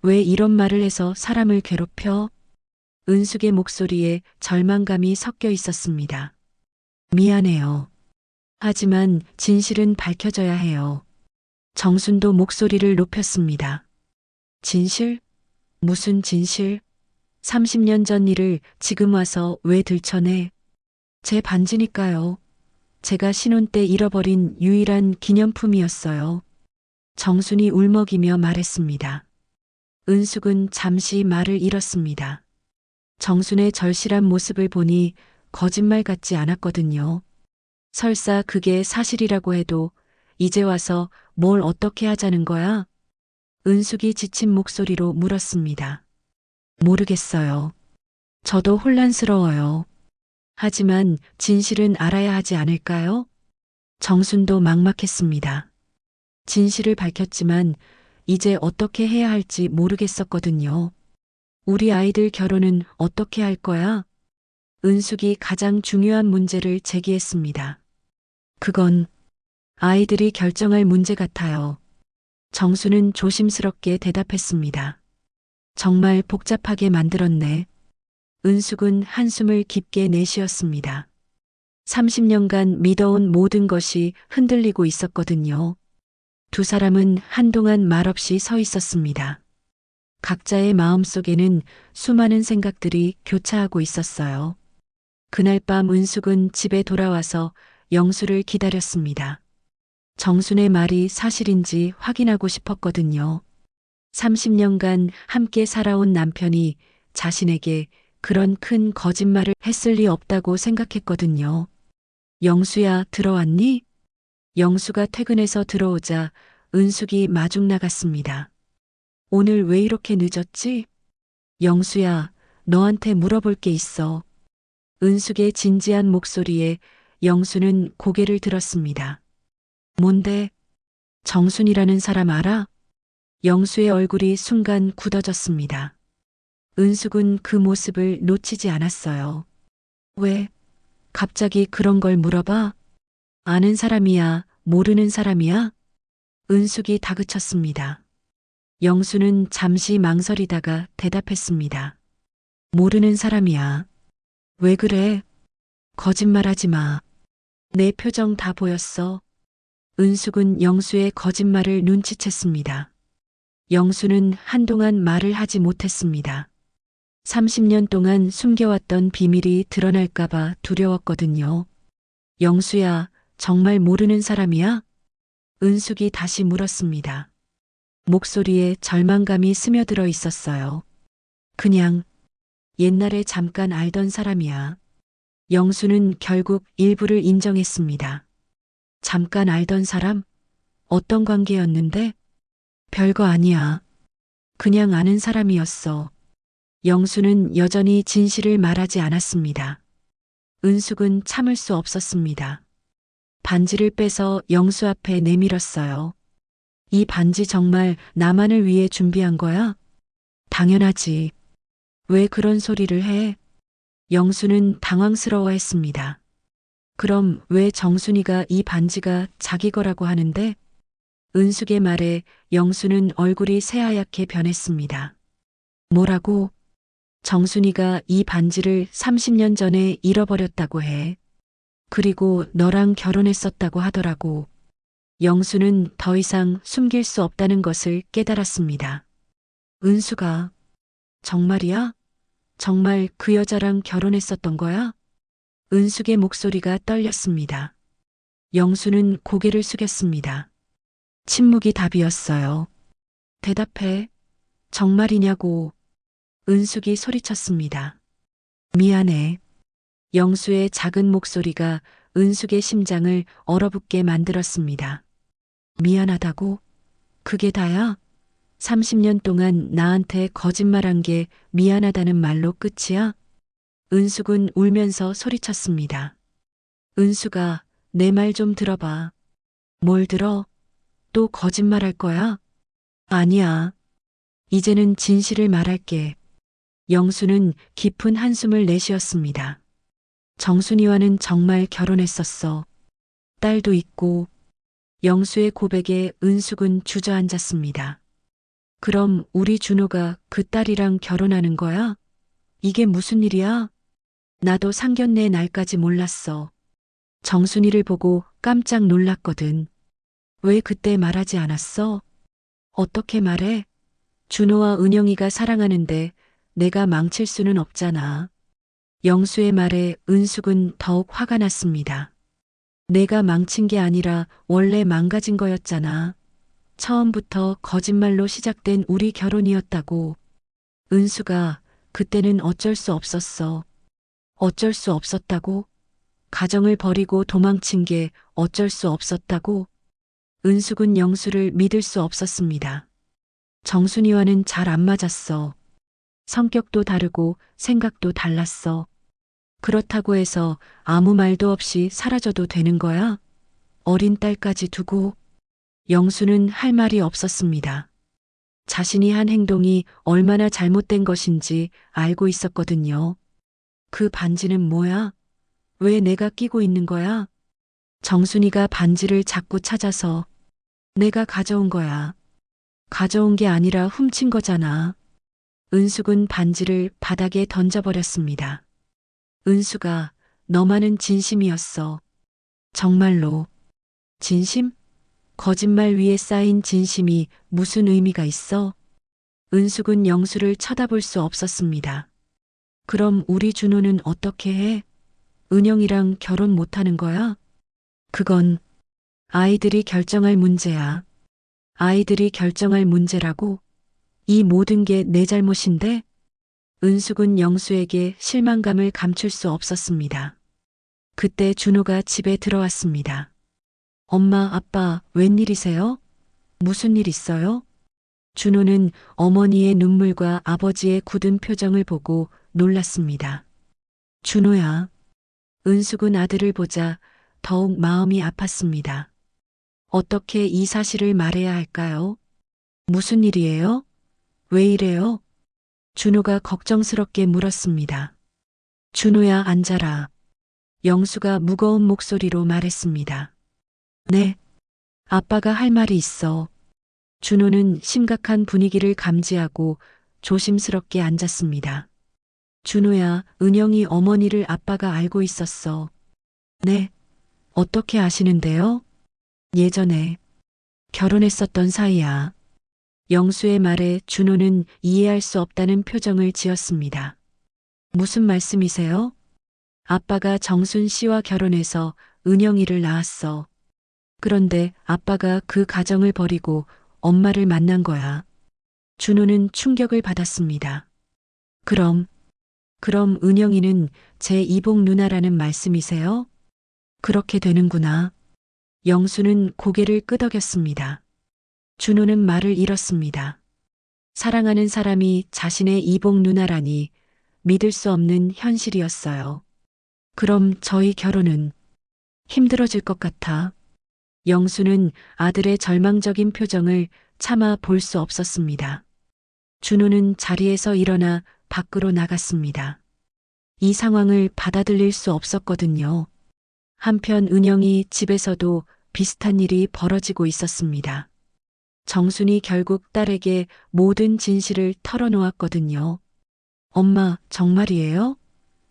왜 이런 말을 해서 사람을 괴롭혀? 은숙의 목소리에 절망감이 섞여 있었습니다. 미안해요. 하지만 진실은 밝혀져야 해요. 정순도 목소리를 높였습니다. 진실? 무슨 진실? 30년 전 일을 지금 와서 왜 들춰내? 제 반지니까요. 제가 신혼 때 잃어버린 유일한 기념품이었어요. 정순이 울먹이며 말했습니다. 은숙은 잠시 말을 잃었습니다. 정순의 절실한 모습을 보니 거짓말 같지 않았거든요. 설사 그게 사실이라고 해도 이제 와서 뭘 어떻게 하자는 거야? 은숙이 지친 목소리로 물었습니다. 모르겠어요. 저도 혼란스러워요. 하지만 진실은 알아야 하지 않을까요? 정순도 막막했습니다. 진실을 밝혔지만 이제 어떻게 해야 할지 모르겠었거든요. 우리 아이들 결혼은 어떻게 할 거야? 은숙이 가장 중요한 문제를 제기했습니다. 그건 아이들이 결정할 문제 같아요. 정수는 조심스럽게 대답했습니다. 정말 복잡하게 만들었네. 은숙은 한숨을 깊게 내쉬었습니다. 30년간 믿어온 모든 것이 흔들리고 있었거든요. 두 사람은 한동안 말없이 서 있었습니다. 각자의 마음속에는 수많은 생각들이 교차하고 있었어요. 그날 밤 은숙은 집에 돌아와서 영수를 기다렸습니다. 정순의 말이 사실인지 확인하고 싶었거든요. 30년간 함께 살아온 남편이 자신에게 그런 큰 거짓말을 했을 리 없다고 생각했거든요. 영수야, 들어왔니? 영수가 퇴근해서 들어오자 은숙이 마중 나갔습니다. 오늘 왜 이렇게 늦었지? 영수야, 너한테 물어볼 게 있어. 은숙의 진지한 목소리에 영수는 고개를 들었습니다. 뭔데? 정순이라는 사람 알아? 영수의 얼굴이 순간 굳어졌습니다. 은숙은 그 모습을 놓치지 않았어요. 왜? 갑자기 그런 걸 물어봐? 아는 사람이야, 모르는 사람이야? 은숙이 다그쳤습니다. 영수는 잠시 망설이다가 대답했습니다. 모르는 사람이야. 왜 그래? 거짓말하지 마. 내 표정 다 보였어. 은숙은 영수의 거짓말을 눈치챘습니다. 영수는 한동안 말을 하지 못했습니다. 30년 동안 숨겨왔던 비밀이 드러날까봐 두려웠거든요. 영수야, 정말 모르는 사람이야? 은숙이 다시 물었습니다. 목소리에 절망감이 스며들어 있었어요. 그냥 옛날에 잠깐 알던 사람이야. 영수는 결국 일부를 인정했습니다. 잠깐 알던 사람? 어떤 관계였는데? 별거 아니야. 그냥 아는 사람이었어. 영수는 여전히 진실을 말하지 않았습니다. 은숙은 참을 수 없었습니다. 반지를 빼서 영수 앞에 내밀었어요. 이 반지 정말 나만을 위해 준비한 거야? 당연하지. 왜 그런 소리를 해? 영수는 당황스러워했습니다. 그럼 왜 정순이가 이 반지가 자기 거라고 하는데? 은숙의 말에 영수는 얼굴이 새하얗게 변했습니다. 뭐라고? 정순이가 이 반지를 30년 전에 잃어버렸다고 해. 그리고 너랑 결혼했었다고 하더라고. 영수는 더 이상 숨길 수 없다는 것을 깨달았습니다. 은수가, 정말이야? 정말 그 여자랑 결혼했었던 거야? 은숙의 목소리가 떨렸습니다. 영수는 고개를 숙였습니다. 침묵이 답이었어요. 대답해. 정말이냐고. 은숙이 소리쳤습니다. 미안해. 영수의 작은 목소리가 은숙의 심장을 얼어붙게 만들었습니다. 미안하다고? 그게 다야? 30년 동안 나한테 거짓말한 게 미안하다는 말로 끝이야? 은숙은 울면서 소리쳤습니다. 은숙아, 내 말 좀 들어봐. 뭘 들어? 또 거짓말할 거야? 아니야. 이제는 진실을 말할게. 영수는 깊은 한숨을 내쉬었습니다. 정순이와는 정말 결혼했었어. 딸도 있고. 영수의 고백에 은숙은 주저앉았습니다. 그럼 우리 준호가 그 딸이랑 결혼하는 거야? 이게 무슨 일이야? 나도 상견례 날까지 몰랐어. 정순이를 보고 깜짝 놀랐거든. 왜 그때 말하지 않았어? 어떻게 말해? 준호와 은영이가 사랑하는데 내가 망칠 수는 없잖아. 영수의 말에 은숙은 더욱 화가 났습니다. 내가 망친 게 아니라 원래 망가진 거였잖아. 처음부터 거짓말로 시작된 우리 결혼이었다고. 은수가, 그때는 어쩔 수 없었어. 어쩔 수 없었다고? 가정을 버리고 도망친 게 어쩔 수 없었다고? 은숙은 영수를 믿을 수 없었습니다. 정순이와는 잘 안 맞았어. 성격도 다르고 생각도 달랐어. 그렇다고 해서 아무 말도 없이 사라져도 되는 거야? 어린 딸까지 두고. 영수는 할 말이 없었습니다. 자신이 한 행동이 얼마나 잘못된 것인지 알고 있었거든요. 그 반지는 뭐야? 왜 내가 끼고 있는 거야? 정순이가 반지를 자꾸 찾아서 내가 가져온 거야. 가져온 게 아니라 훔친 거잖아. 은숙은 반지를 바닥에 던져버렸습니다. 은수가, 너만은 진심이었어. 정말로. 진심? 거짓말 위에 쌓인 진심이 무슨 의미가 있어? 은숙은 영수를 쳐다볼 수 없었습니다. 그럼 우리 준호는 어떻게 해? 은영이랑 결혼 못하는 거야? 그건 아이들이 결정할 문제야. 아이들이 결정할 문제라고? 이 모든 게 내 잘못인데? 은숙은 영수에게 실망감을 감출 수 없었습니다. 그때 준호가 집에 들어왔습니다. 엄마, 아빠, 웬일이세요? 무슨 일 있어요? 준호는 어머니의 눈물과 아버지의 굳은 표정을 보고 놀랐습니다. 준호야. 은숙은 아들을 보자 더욱 마음이 아팠습니다. 어떻게 이 사실을 말해야 할까요? 무슨 일이에요? 왜 이래요? 준호가 걱정스럽게 물었습니다. 준호야, 앉아라. 영수가 무거운 목소리로 말했습니다. 네. 아빠가 할 말이 있어. 준호는 심각한 분위기를 감지하고 조심스럽게 앉았습니다. 준호야, 은영이 어머니를 아빠가 알고 있었어. 네. 어떻게 아시는데요? 예전에 결혼했었던 사이야. 영수의 말에 준호는 이해할 수 없다는 표정을 지었습니다. 무슨 말씀이세요? 아빠가 정순 씨와 결혼해서 은영이를 낳았어. 그런데 아빠가 그 가정을 버리고 엄마를 만난 거야. 준호는 충격을 받았습니다. 그럼 은영이는 제 이복 누나라는 말씀이세요? 그렇게 되는구나. 영수는 고개를 끄덕였습니다. 준호는 말을 잃었습니다. 사랑하는 사람이 자신의 이복 누나라니 믿을 수 없는 현실이었어요. 그럼 저희 결혼은 힘들어질 것 같아. 영수는 아들의 절망적인 표정을 차마 볼 수 없었습니다. 준호는 자리에서 일어나 밖으로 나갔습니다. 이 상황을 받아들일 수 없었거든요. 한편 은영이 집에서도 비슷한 일이 벌어지고 있었습니다. 정순이 결국 딸에게 모든 진실을 털어놓았거든요. 엄마, 정말이에요?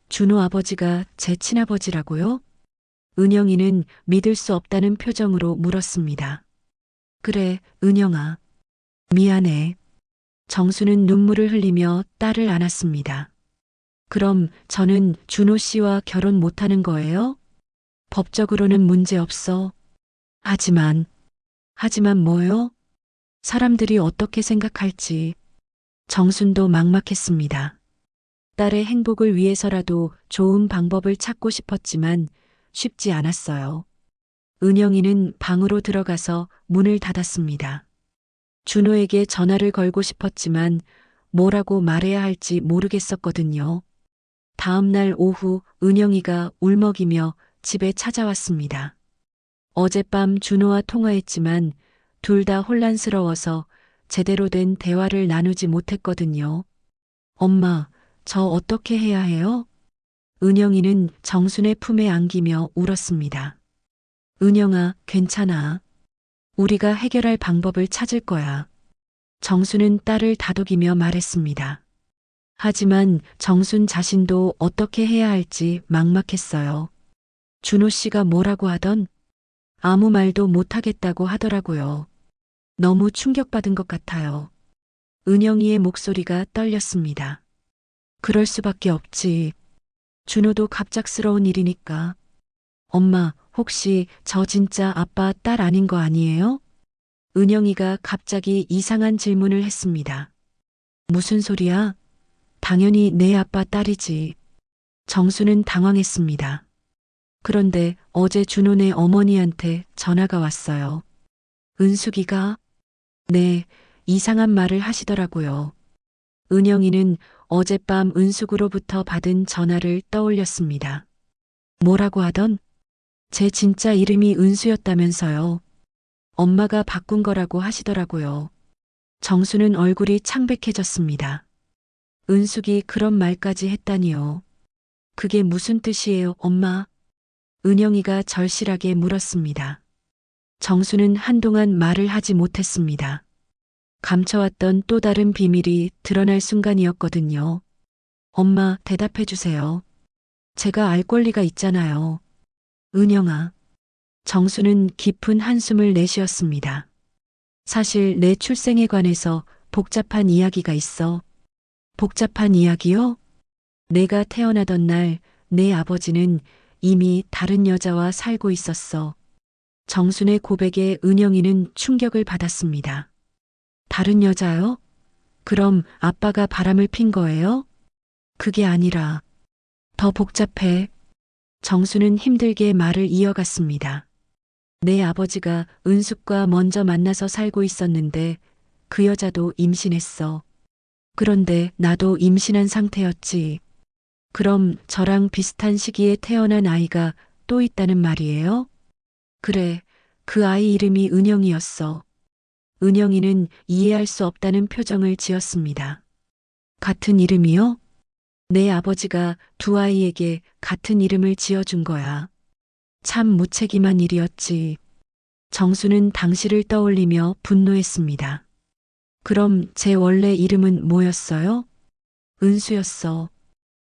준호 아버지가 제 친아버지라고요? 은영이는 믿을 수 없다는 표정으로 물었습니다. 그래, 은영아. 미안해. 정수는 눈물을 흘리며 딸을 안았습니다. 그럼 저는 준호 씨와 결혼 못하는 거예요? 법적으로는 문제 없어. 하지만 뭐요? 사람들이 어떻게 생각할지. 정순도 막막했습니다. 딸의 행복을 위해서라도 좋은 방법을 찾고 싶었지만 쉽지 않았어요. 은영이는 방으로 들어가서 문을 닫았습니다. 준호에게 전화를 걸고 싶었지만 뭐라고 말해야 할지 모르겠었거든요. 다음 날 오후 은영이가 울먹이며 집에 찾아왔습니다. 어젯밤 준호와 통화했지만 둘 다 혼란스러워서 제대로 된 대화를 나누지 못했거든요. 엄마, 저 어떻게 해야 해요? 은영이는 정순의 품에 안기며 울었습니다. 은영아, 괜찮아. 우리가 해결할 방법을 찾을 거야. 정순은 딸을 다독이며 말했습니다. 하지만 정순 자신도 어떻게 해야 할지 막막했어요. 준호 씨가 뭐라고 하던 아무 말도 못하겠다고 하더라고요. 너무 충격받은 것 같아요. 은영이의 목소리가 떨렸습니다. 그럴 수밖에 없지. 준호도 갑작스러운 일이니까. 엄마, 혹시 저 진짜 아빠 딸 아닌 거 아니에요? 은영이가 갑자기 이상한 질문을 했습니다. 무슨 소리야? 당연히 내 아빠 딸이지. 정수는 당황했습니다. 그런데 어제 준호네 어머니한테 전화가 왔어요. 은숙이가? 네, 이상한 말을 하시더라고요. 은영이는 어젯밤 은숙으로부터 받은 전화를 떠올렸습니다. 뭐라고 하던? 제 진짜 이름이 은수였다면서요. 엄마가 바꾼 거라고 하시더라고요. 정수는 얼굴이 창백해졌습니다. 은숙이 그런 말까지 했다니요. 그게 무슨 뜻이에요, 엄마? 은영이가 절실하게 물었습니다. 정수는 한동안 말을 하지 못했습니다. 감춰왔던 또 다른 비밀이 드러날 순간이었거든요. 엄마, 대답해 주세요. 제가 알 권리가 있잖아요. 은영아. 정수는 깊은 한숨을 내쉬었습니다. 사실 내 출생에 관해서 복잡한 이야기가 있어. 복잡한 이야기요? 내가 태어나던 날 내 아버지는 이미 다른 여자와 살고 있었어. 정순의 고백에 은영이는 충격을 받았습니다. 다른 여자요? 그럼 아빠가 바람을 핀 거예요? 그게 아니라 더 복잡해. 정수는 힘들게 말을 이어갔습니다. 내 아버지가 은숙과 먼저 만나서 살고 있었는데 그 여자도 임신했어. 그런데 나도 임신한 상태였지. 그럼 저랑 비슷한 시기에 태어난 아이가 또 있다는 말이에요? 그래, 그 아이 이름이 은영이었어. 은영이는 이해할 수 없다는 표정을 지었습니다. 같은 이름이요? 내 아버지가 두 아이에게 같은 이름을 지어준 거야. 참 무책임한 일이었지. 정수는 당시를 떠올리며 분노했습니다. 그럼 제 원래 이름은 뭐였어요? 은수였어.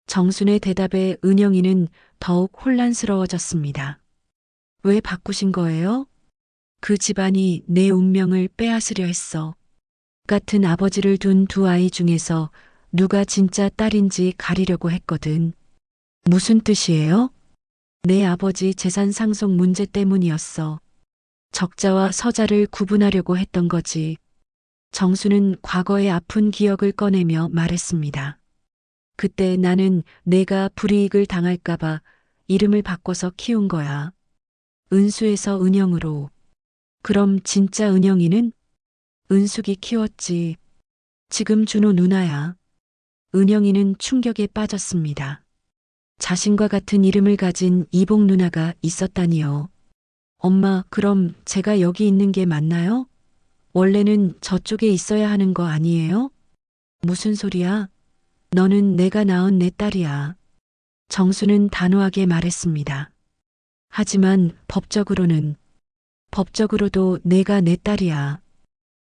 정순의 대답에 은영이는 더욱 혼란스러워졌습니다. 왜 바꾸신 거예요? 그 집안이 내 운명을 빼앗으려 했어. 같은 아버지를 둔 두 아이 중에서 누가 진짜 딸인지 가리려고 했거든. 무슨 뜻이에요? 내 아버지 재산 상속 문제 때문이었어. 적자와 서자를 구분하려고 했던 거지. 정수는 과거의 아픈 기억을 꺼내며 말했습니다. 그때 나는 내가 불이익을 당할까봐 이름을 바꿔서 키운 거야. 은수에서 은영으로. 그럼 진짜 은영이는? 은숙이 키웠지. 지금 준호 누나야. 은영이는 충격에 빠졌습니다. 자신과 같은 이름을 가진 이복 누나가 있었다니요. 엄마, 그럼 제가 여기 있는 게 맞나요? 원래는 저쪽에 있어야 하는 거 아니에요? 무슨 소리야? 너는 내가 낳은 내 딸이야. 정수는 단호하게 말했습니다. 하지만 법적으로도 내가 내 딸이야.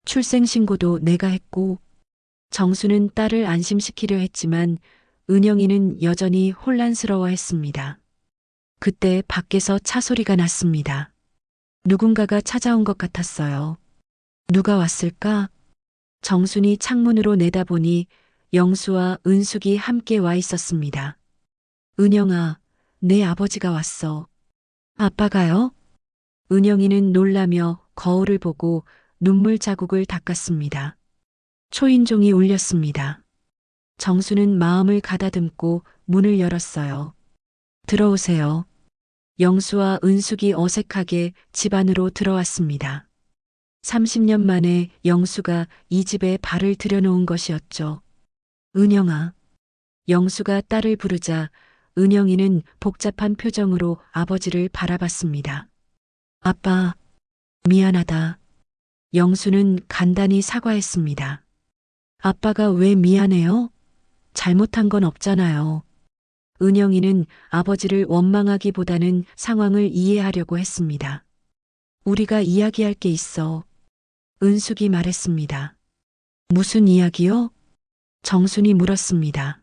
출생신고도 내가 했고. 정수는 딸을 안심시키려 했지만 은영이는 여전히 혼란스러워 했습니다. 그때 밖에서 차 소리가 났습니다. 누군가가 찾아온 것 같았어요. 누가 왔을까? 정순이 창문으로 내다보니 영수와 은숙이 함께 와 있었습니다. 은영아, 내 아버지가 왔어. 아빠가요? 은영이는 놀라며 거울을 보고 눈물 자국을 닦았습니다. 초인종이 울렸습니다. 정수는 마음을 가다듬고 문을 열었어요. 들어오세요. 영수와 은숙이 어색하게 집 안으로 들어왔습니다. 30년 만에 영수가 이 집에 발을 들여놓은 것이었죠. 은영아. 영수가 딸을 부르자 은영이는 복잡한 표정으로 아버지를 바라봤습니다. 아빠, 미안하다. 영수는 간단히 사과했습니다. 아빠가 왜 미안해요? 잘못한 건 없잖아요. 은영이는 아버지를 원망하기보다는 상황을 이해하려고 했습니다. 우리가 이야기할 게 있어. 은숙이 말했습니다. 무슨 이야기요? 정순이 물었습니다.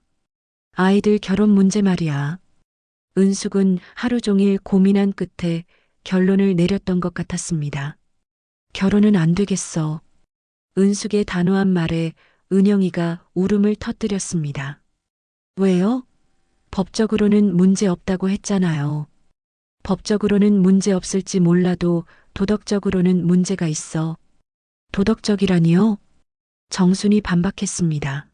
아이들 결혼 문제 말이야. 은숙은 하루 종일 고민한 끝에 결론을 내렸던 것 같았습니다. 결혼은 안 되겠어. 은숙의 단호한 말에 은영이가 울음을 터뜨렸습니다. 왜요? 법적으로는 문제 없다고 했잖아요. 법적으로는 문제 없을지 몰라도 도덕적으로는 문제가 있어. 도덕적이라니요? 정순이 반박했습니다.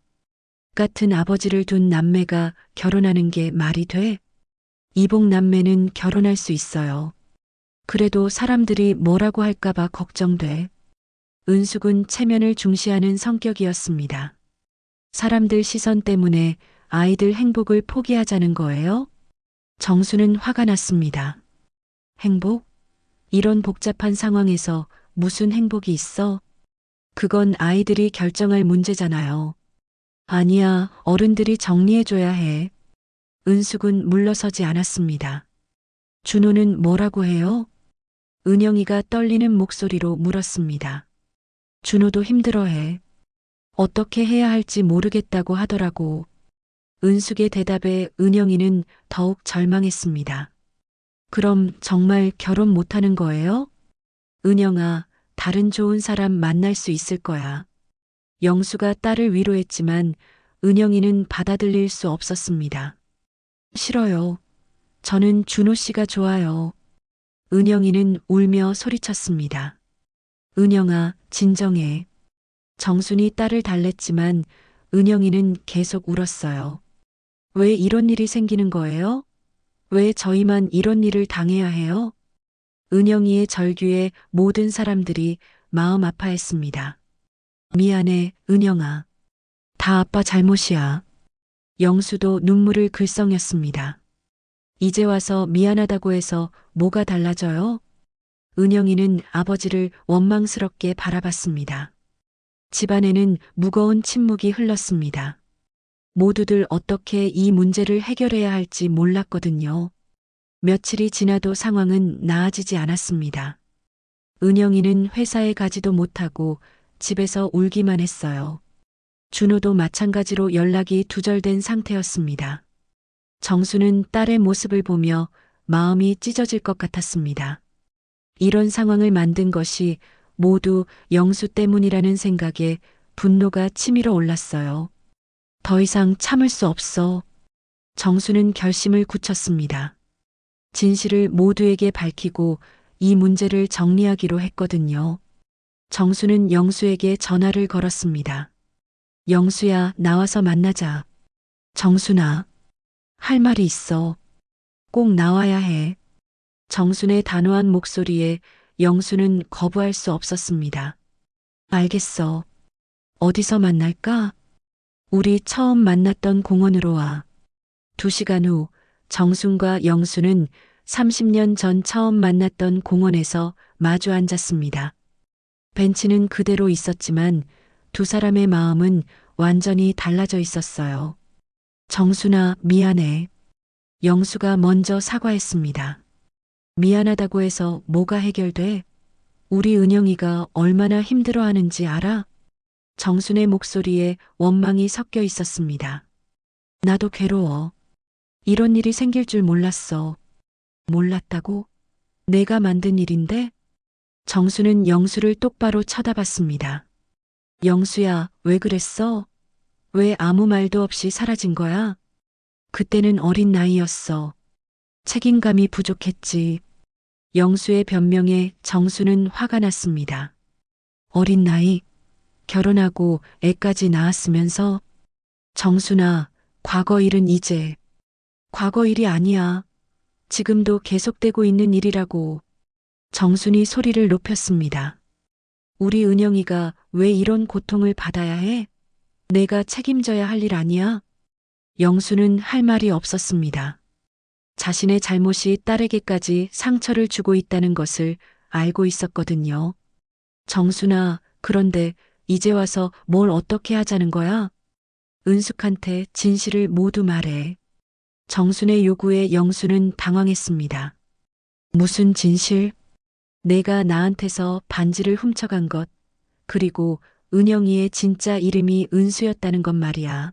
같은 아버지를 둔 남매가 결혼하는 게 말이 돼? 이복 남매는 결혼할 수 있어요. 그래도 사람들이 뭐라고 할까봐 걱정돼. 은숙은 체면을 중시하는 성격이었습니다. 사람들 시선 때문에 아이들 행복을 포기하자는 거예요? 정수는 화가 났습니다. 행복? 이런 복잡한 상황에서 무슨 행복이 있어? 그건 아이들이 결정할 문제잖아요. 아니야, 어른들이 정리해줘야 해. 은숙은 물러서지 않았습니다. 준호는 뭐라고 해요? 은영이가 떨리는 목소리로 물었습니다. 준호도 힘들어해. 어떻게 해야 할지 모르겠다고 하더라고. 은숙의 대답에 은영이는 더욱 절망했습니다. 그럼 정말 결혼 못하는 거예요? 은영아, 다른 좋은 사람 만날 수 있을 거야. 영수가 딸을 위로했지만 은영이는 받아들일 수 없었습니다. 싫어요. 저는 준호 씨가 좋아요. 은영이는 울며 소리쳤습니다. 은영아, 진정해. 정순이 딸을 달랬지만 은영이는 계속 울었어요. 왜 이런 일이 생기는 거예요? 왜 저희만 이런 일을 당해야 해요? 은영이의 절규에 모든 사람들이 마음 아파했습니다. 미안해, 은영아. 다 아빠 잘못이야. 영수도 눈물을 글썽였습니다. 이제 와서 미안하다고 해서 뭐가 달라져요? 은영이는 아버지를 원망스럽게 바라봤습니다. 집안에는 무거운 침묵이 흘렀습니다. 모두들 어떻게 이 문제를 해결해야 할지 몰랐거든요. 며칠이 지나도 상황은 나아지지 않았습니다. 은영이는 회사에 가지도 못하고 집에서 울기만 했어요. 준호도 마찬가지로 연락이 두절된 상태였습니다. 정수는 딸의 모습을 보며 마음이 찢어질 것 같았습니다. 이런 상황을 만든 것이 모두 영수 때문이라는 생각에 분노가 치밀어 올랐어요. 더 이상 참을 수 없어. 정수는 결심을 굳혔습니다. 진실을 모두에게 밝히고 이 문제를 정리하기로 했거든요. 정수는 영수에게 전화를 걸었습니다. 영수야, 나와서 만나자. 정순아, 할 말이 있어. 꼭 나와야 해. 정순의 단호한 목소리에 영수는 거부할 수 없었습니다. 알겠어. 어디서 만날까? 우리 처음 만났던 공원으로 와. 2시간 후 정순과 영수는 30년 전 처음 만났던 공원에서 마주 앉았습니다. 벤치는 그대로 있었지만 두 사람의 마음은 완전히 달라져 있었어요. 정순아, 미안해. 영수가 먼저 사과했습니다. 미안하다고 해서 뭐가 해결돼? 우리 은영이가 얼마나 힘들어하는지 알아? 정순의 목소리에 원망이 섞여 있었습니다. 나도 괴로워. 이런 일이 생길 줄 몰랐어. 몰랐다고? 내가 만든 일인데? 정수는 영수를 똑바로 쳐다봤습니다. 영수야, 왜 그랬어? 왜 아무 말도 없이 사라진 거야? 그때는 어린 나이였어. 책임감이 부족했지. 영수의 변명에 정수는 화가 났습니다. 어린 나이, 결혼하고 애까지 낳았으면서 정수나 과거 일은 이제 과거 일이 아니야. 지금도 계속되고 있는 일이라고. 정순이 소리를 높였습니다. 우리 은영이가 왜 이런 고통을 받아야 해? 내가 책임져야 할 일 아니야? 영수는 할 말이 없었습니다. 자신의 잘못이 딸에게까지 상처를 주고 있다는 것을 알고 있었거든요. 정순아, 그런데 이제 와서 뭘 어떻게 하자는 거야? 은숙한테 진실을 모두 말해. 정순의 요구에 영수는 당황했습니다. 무슨 진실? 내가 나한테서 반지를 훔쳐간 것, 그리고 은영이의 진짜 이름이 은수였다는 것 말이야.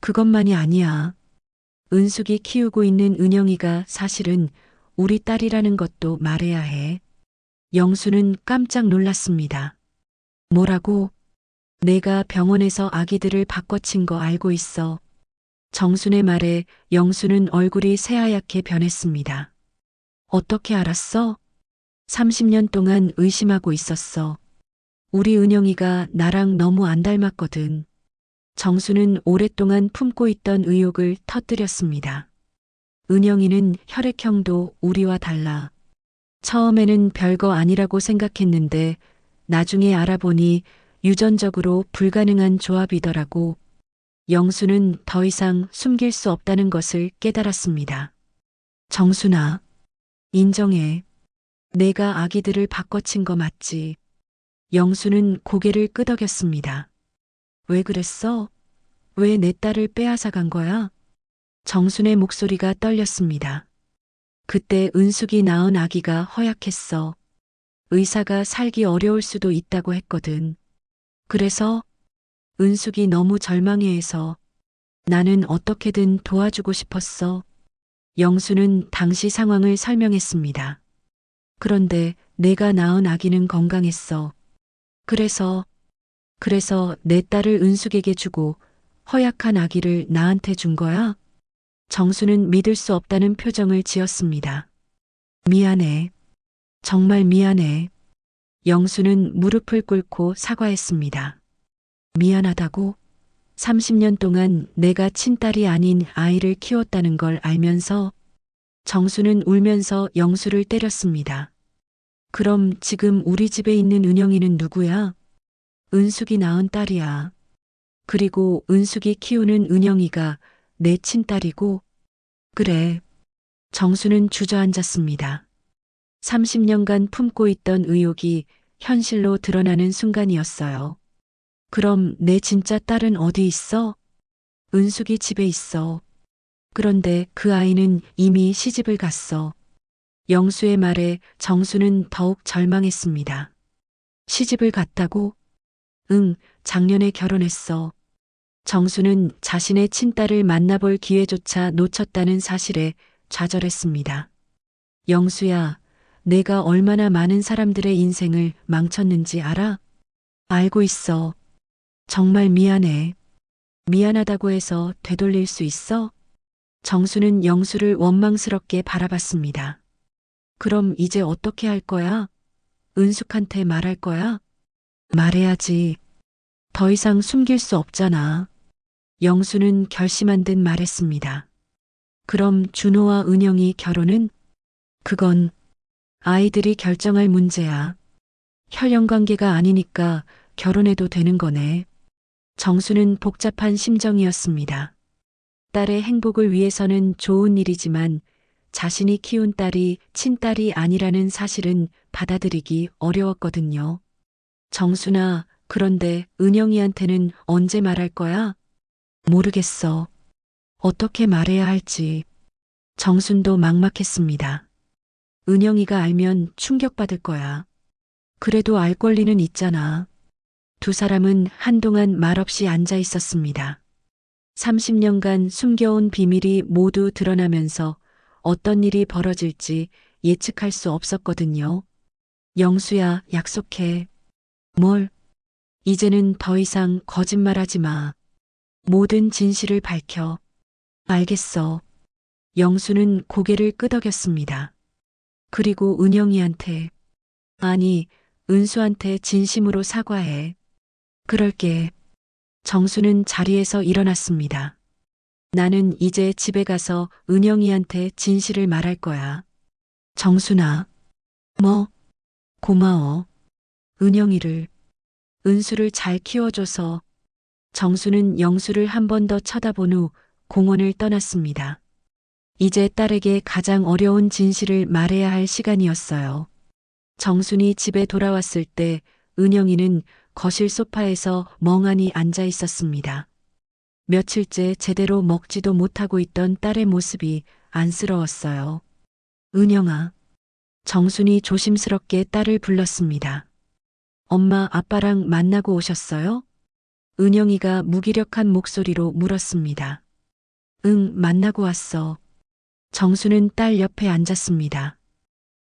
그것만이 아니야. 은숙이 키우고 있는 은영이가 사실은 우리 딸이라는 것도 말해야 해. 영수는 깜짝 놀랐습니다. 뭐라고? 내가 병원에서 아기들을 바꿔친 거 알고 있어. 정순의 말에 영수는 얼굴이 새하얗게 변했습니다. 어떻게 알았어? 30년 동안 의심하고 있었어. 우리 은영이가 나랑 너무 안 닮았거든. 정수는 오랫동안 품고 있던 의혹을 터뜨렸습니다. 은영이는 혈액형도 우리와 달라. 처음에는 별거 아니라고 생각했는데 나중에 알아보니 유전적으로 불가능한 조합이더라고. 영수는 더 이상 숨길 수 없다는 것을 깨달았습니다. 정순아, 인정해. 내가 아기들을 바꿔친 거 맞지? 영수는 고개를 끄덕였습니다. 왜 그랬어? 왜 내 딸을 빼앗아 간 거야? 정순의 목소리가 떨렸습니다. 그때 은숙이 낳은 아기가 허약했어. 의사가 살기 어려울 수도 있다고 했거든. 그래서 은숙이 너무 절망해해서 나는 어떻게든 도와주고 싶었어. 영수는 당시 상황을 설명했습니다. 그런데 내가 낳은 아기는 건강했어. 그래서 내 딸을 은숙에게 주고 허약한 아기를 나한테 준 거야? 정수는 믿을 수 없다는 표정을 지었습니다. 미안해. 정말 미안해. 영수는 무릎을 꿇고 사과했습니다. 미안하다고? 30년 동안 내가 친딸이 아닌 아이를 키웠다는 걸 알면서 정수는 울면서 영수를 때렸습니다. 그럼 지금 우리 집에 있는 은영이는 누구야? 은숙이 낳은 딸이야. 그리고 은숙이 키우는 은영이가 내 친딸이고. 그래. 정수는 주저앉았습니다. 30년간 품고 있던 의혹이 현실로 드러나는 순간이었어요. 그럼 내 진짜 딸은 어디 있어? 은숙이 집에 있어. 그런데 그 아이는 이미 시집을 갔어. 영수의 말에 정수는 더욱 절망했습니다. 시집을 갔다고? 응, 작년에 결혼했어. 정수는 자신의 친딸을 만나볼 기회조차 놓쳤다는 사실에 좌절했습니다. 영수야, 내가 얼마나 많은 사람들의 인생을 망쳤는지 알아? 알고 있어. 정말 미안해. 미안하다고 해서 되돌릴 수 있어? 정수는 영수를 원망스럽게 바라봤습니다. 그럼 이제 어떻게 할 거야? 은숙한테 말할 거야? 말해야지. 더 이상 숨길 수 없잖아. 영수는 결심한 듯 말했습니다. 그럼 준호와 은영이 결혼은? 그건 아이들이 결정할 문제야. 혈연 관계가 아니니까 결혼해도 되는 거네. 정수는 복잡한 심정이었습니다. 딸의 행복을 위해서는 좋은 일이지만 자신이 키운 딸이 친딸이 아니라는 사실은 받아들이기 어려웠거든요. 정수나, 그런데 은영이한테는 언제 말할 거야? 모르겠어. 어떻게 말해야 할지. 정순도 막막했습니다. 은영이가 알면 충격받을 거야. 그래도 알 권리는 있잖아. 두 사람은 한동안 말없이 앉아 있었습니다. 30년간 숨겨온 비밀이 모두 드러나면서 어떤 일이 벌어질지 예측할 수 없었거든요. 영수야, 약속해. 뭘? 이제는 더 이상 거짓말하지 마. 모든 진실을 밝혀. 알겠어. 영수는 고개를 끄덕였습니다. 그리고 은영이한테, 아니, 은수한테 진심으로 사과해. 그럴게. 정수는 자리에서 일어났습니다. 나는 이제 집에 가서 은영이한테 진실을 말할 거야. 정순아. 뭐? 고마워. 은영이를, 은수를 잘 키워줘서. 정수는 영수를 한 번 더 쳐다본 후 공원을 떠났습니다. 이제 딸에게 가장 어려운 진실을 말해야 할 시간이었어요. 정순이 집에 돌아왔을 때 은영이는 거실 소파에서 멍하니 앉아 있었습니다. 며칠째 제대로 먹지도 못하고 있던 딸의 모습이 안쓰러웠어요. 은영아. 정순이 조심스럽게 딸을 불렀습니다. 엄마, 아빠랑 만나고 오셨어요? 은영이가 무기력한 목소리로 물었습니다. 응, 만나고 왔어. 정수는 딸 옆에 앉았습니다.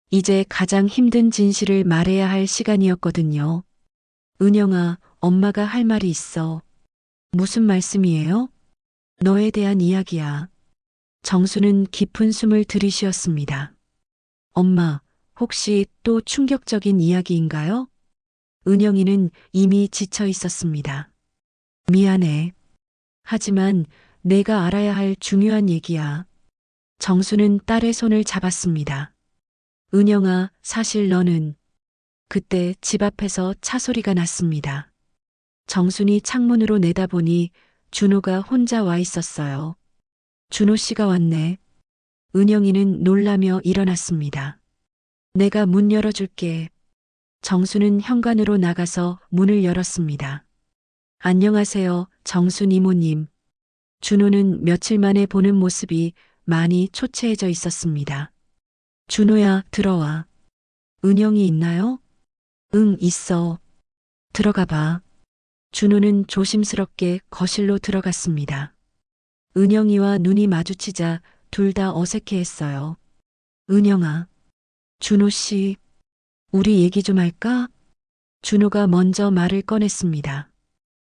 이제 가장 힘든 진실을 말해야 할 시간이었거든요. 은영아, 엄마가 할 말이 있어. 무슨 말씀이에요? 너에 대한 이야기야. 정수는 깊은 숨을 들이쉬었습니다. 엄마, 혹시 또 충격적인 이야기인가요? 은영이는 이미 지쳐 있었습니다. 미안해. 하지만 내가 알아야 할 중요한 얘기야. 정수는 딸의 손을 잡았습니다. 은영아, 사실 너는. 그때 집 앞에서 차 소리가 났습니다. 정순이 창문으로 내다보니 준호가 혼자 와 있었어요. 준호 씨가 왔네. 은영이는 놀라며 일어났습니다. 내가 문 열어줄게. 정수는 현관으로 나가서 문을 열었습니다. 안녕하세요, 정순 이모님. 준호는 며칠 만에 보는 모습이 많이 초췌해져 있었습니다. 준호야, 들어와. 은영이 있나요? 응, 있어. 들어가 봐. 준호는 조심스럽게 거실로 들어갔습니다. 은영이와 눈이 마주치자 둘 다 어색해했어요. 은영아. 준호 씨. 우리 얘기 좀 할까? 준호가 먼저 말을 꺼냈습니다.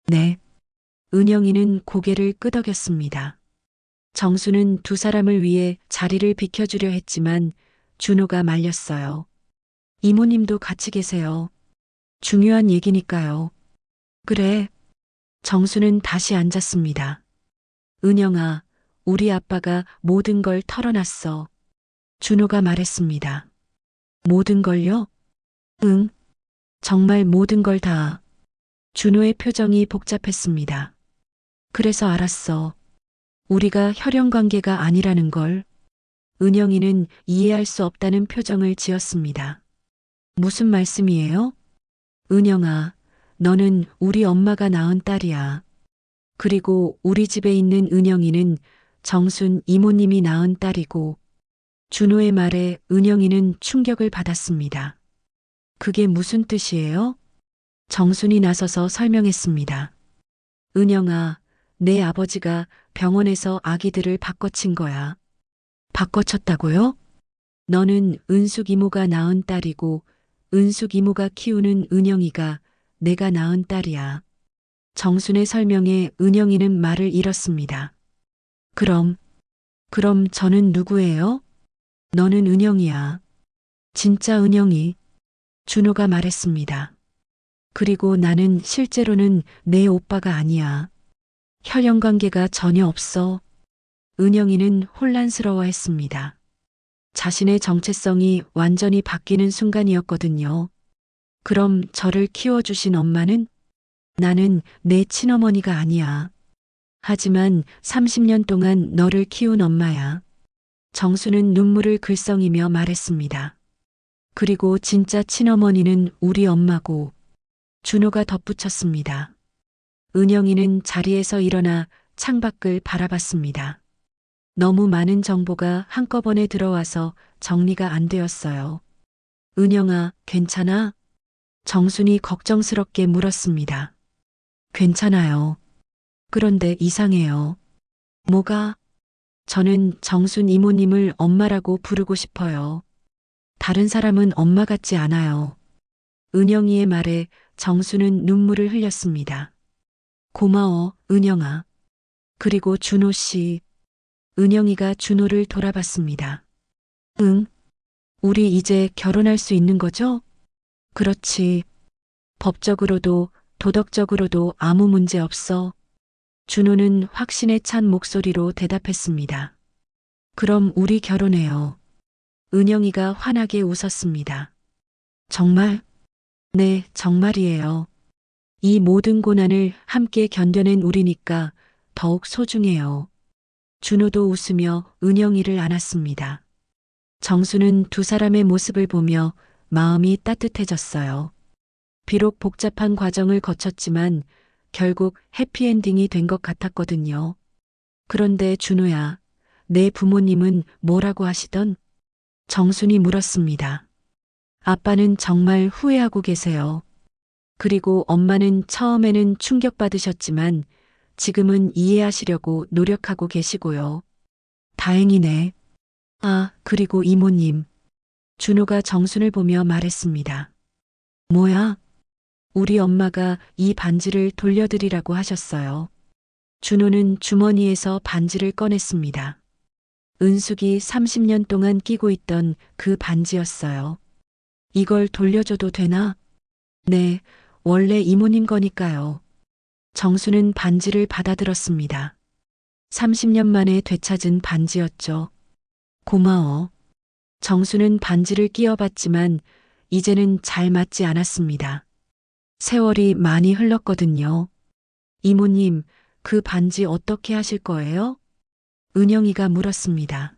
네. 은영이는 고개를 끄덕였습니다. 정수는 두 사람을 위해 자리를 비켜주려 했지만 준호가 말렸어요. 이모님도 같이 계세요. 중요한 얘기니까요. 그래. 정수는 다시 앉았습니다. 은영아, 우리 아빠가 모든 걸 털어놨어. 준호가 말했습니다. 모든 걸요? 응. 정말 모든 걸 다. 준호의 표정이 복잡했습니다. 그래서 알았어. 우리가 혈연 관계가 아니라는 걸. 은영이는 이해할 수 없다는 표정을 지었습니다. 무슨 말씀이에요? 은영아, 너는 우리 엄마가 낳은 딸이야. 그리고 우리 집에 있는 은영이는 정순 이모님이 낳은 딸이고, 준호의 말에 은영이는 충격을 받았습니다. 그게 무슨 뜻이에요? 정순이 나서서 설명했습니다. 은영아, 내 아버지가 병원에서 아기들을 바꿔친 거야. 바꿔쳤다고요? 너는 은숙 이모가 낳은 딸이고 은숙 이모가 키우는 은영이가 내가 낳은 딸이야. 정순의 설명에 은영이는 말을 잃었습니다. 그럼 저는 누구예요? 너는 은영이야. 진짜 은영이. 준호가 말했습니다. 그리고 나는 실제로는 내 오빠가 아니야. 혈연 관계가 전혀 없어. 은영이는 혼란스러워했습니다. 자신의 정체성이 완전히 바뀌는 순간이었거든요. 그럼 저를 키워주신 엄마는? 나는 내 친어머니가 아니야. 하지만 30년 동안 너를 키운 엄마야. 정수는 눈물을 글썽이며 말했습니다. 그리고 진짜 친어머니는 우리 엄마고, 준호가 덧붙였습니다. 은영이는 자리에서 일어나 창밖을 바라봤습니다. 너무 많은 정보가 한꺼번에 들어와서 정리가 안 되었어요. 은영아, 괜찮아? 정순이 걱정스럽게 물었습니다. 괜찮아요. 그런데 이상해요. 뭐가? 저는 정순 이모님을 엄마라고 부르고 싶어요. 다른 사람은 엄마 같지 않아요. 은영이의 말에 정순은 눈물을 흘렸습니다. 고마워, 은영아. 그리고 준호 씨. 은영이가 준호를 돌아봤습니다. 응? 우리 이제 결혼할 수 있는 거죠? 그렇지. 법적으로도 도덕적으로도 아무 문제 없어. 준호는 확신에 찬 목소리로 대답했습니다. 그럼 우리 결혼해요. 은영이가 환하게 웃었습니다. 정말? 네, 정말이에요. 이 모든 고난을 함께 견뎌낸 우리니까 더욱 소중해요. 준호도 웃으며 은영이를 안았습니다. 정수는 두 사람의 모습을 보며 마음이 따뜻해졌어요. 비록 복잡한 과정을 거쳤지만 결국 해피엔딩이 된 것 같았거든요. 그런데 준호야, 내 부모님은 뭐라고 하시던? 정순이 물었습니다. 아빠는 정말 후회하고 계세요. 그리고 엄마는 처음에는 충격받으셨지만 지금은 이해하시려고 노력하고 계시고요. 다행이네. 아, 그리고 이모님. 준호가 정순을 보며 말했습니다. 뭐야? 우리 엄마가 이 반지를 돌려드리라고 하셨어요. 준호는 주머니에서 반지를 꺼냈습니다. 은숙이 30년 동안 끼고 있던 그 반지였어요. 이걸 돌려줘도 되나? 네, 원래 이모님 거니까요. 정수는 반지를 받아들었습니다. 30년 만에 되찾은 반지였죠. 고마워. 정수는 반지를 끼워봤지만 이제는 잘 맞지 않았습니다. 세월이 많이 흘렀거든요. 이모님, 그 반지 어떻게 하실 거예요? 은영이가 물었습니다.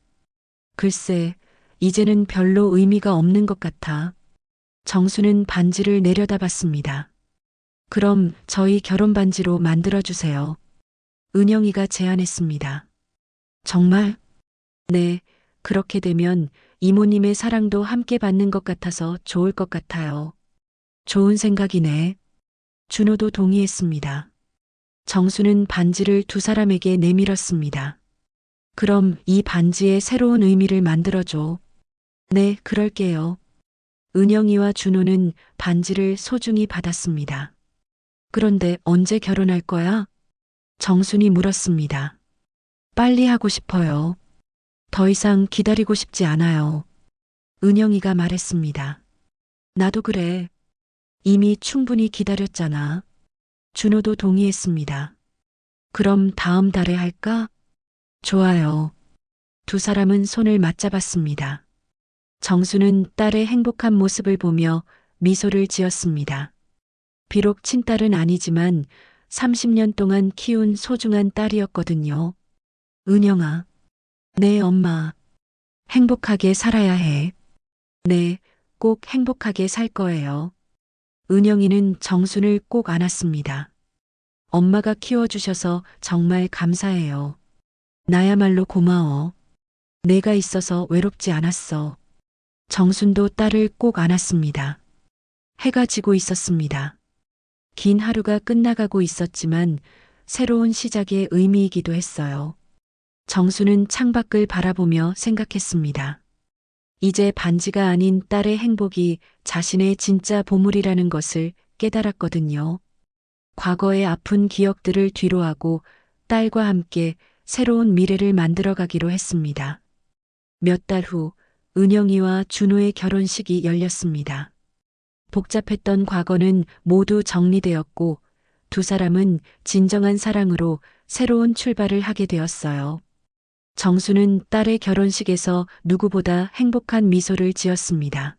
글쎄, 이제는 별로 의미가 없는 것 같아. 정수는 반지를 내려다봤습니다. 그럼 저희 결혼 반지로 만들어주세요. 은영이가 제안했습니다. 정말? 네, 그렇게 되면 이모님의 사랑도 함께 받는 것 같아서 좋을 것 같아요. 좋은 생각이네. 준호도 동의했습니다. 정수는 반지를 두 사람에게 내밀었습니다. 그럼 이 반지에 새로운 의미를 만들어줘. 네, 그럴게요. 은영이와 준호는 반지를 소중히 받았습니다. 그런데 언제 결혼할 거야? 정순이 물었습니다. 빨리 하고 싶어요. 더 이상 기다리고 싶지 않아요. 은영이가 말했습니다. 나도 그래. 이미 충분히 기다렸잖아. 준호도 동의했습니다. 그럼 다음 달에 할까? 좋아요. 두 사람은 손을 맞잡았습니다. 정수는 딸의 행복한 모습을 보며 미소를 지었습니다. 비록 친딸은 아니지만 30년 동안 키운 소중한 딸이었거든요. 은영아. 네, 엄마. 행복하게 살아야 해. 네, 꼭 행복하게 살 거예요. 은영이는 정순을 꼭 안았습니다. 엄마가 키워주셔서 정말 감사해요. 나야말로 고마워. 내가 있어서 외롭지 않았어. 정순도 딸을 꼭 안았습니다. 해가 지고 있었습니다. 긴 하루가 끝나가고 있었지만 새로운 시작의 의미이기도 했어요. 정수는 창밖을 바라보며 생각했습니다. 이제 반지가 아닌 딸의 행복이 자신의 진짜 보물이라는 것을 깨달았거든요. 과거의 아픈 기억들을 뒤로하고 딸과 함께 새로운 미래를 만들어가기로 했습니다. 몇 달 후 은영이와 준호의 결혼식이 열렸습니다. 복잡했던 과거는 모두 정리되었고 두 사람은 진정한 사랑으로 새로운 출발을 하게 되었어요. 정수는 딸의 결혼식에서 누구보다 행복한 미소를 지었습니다.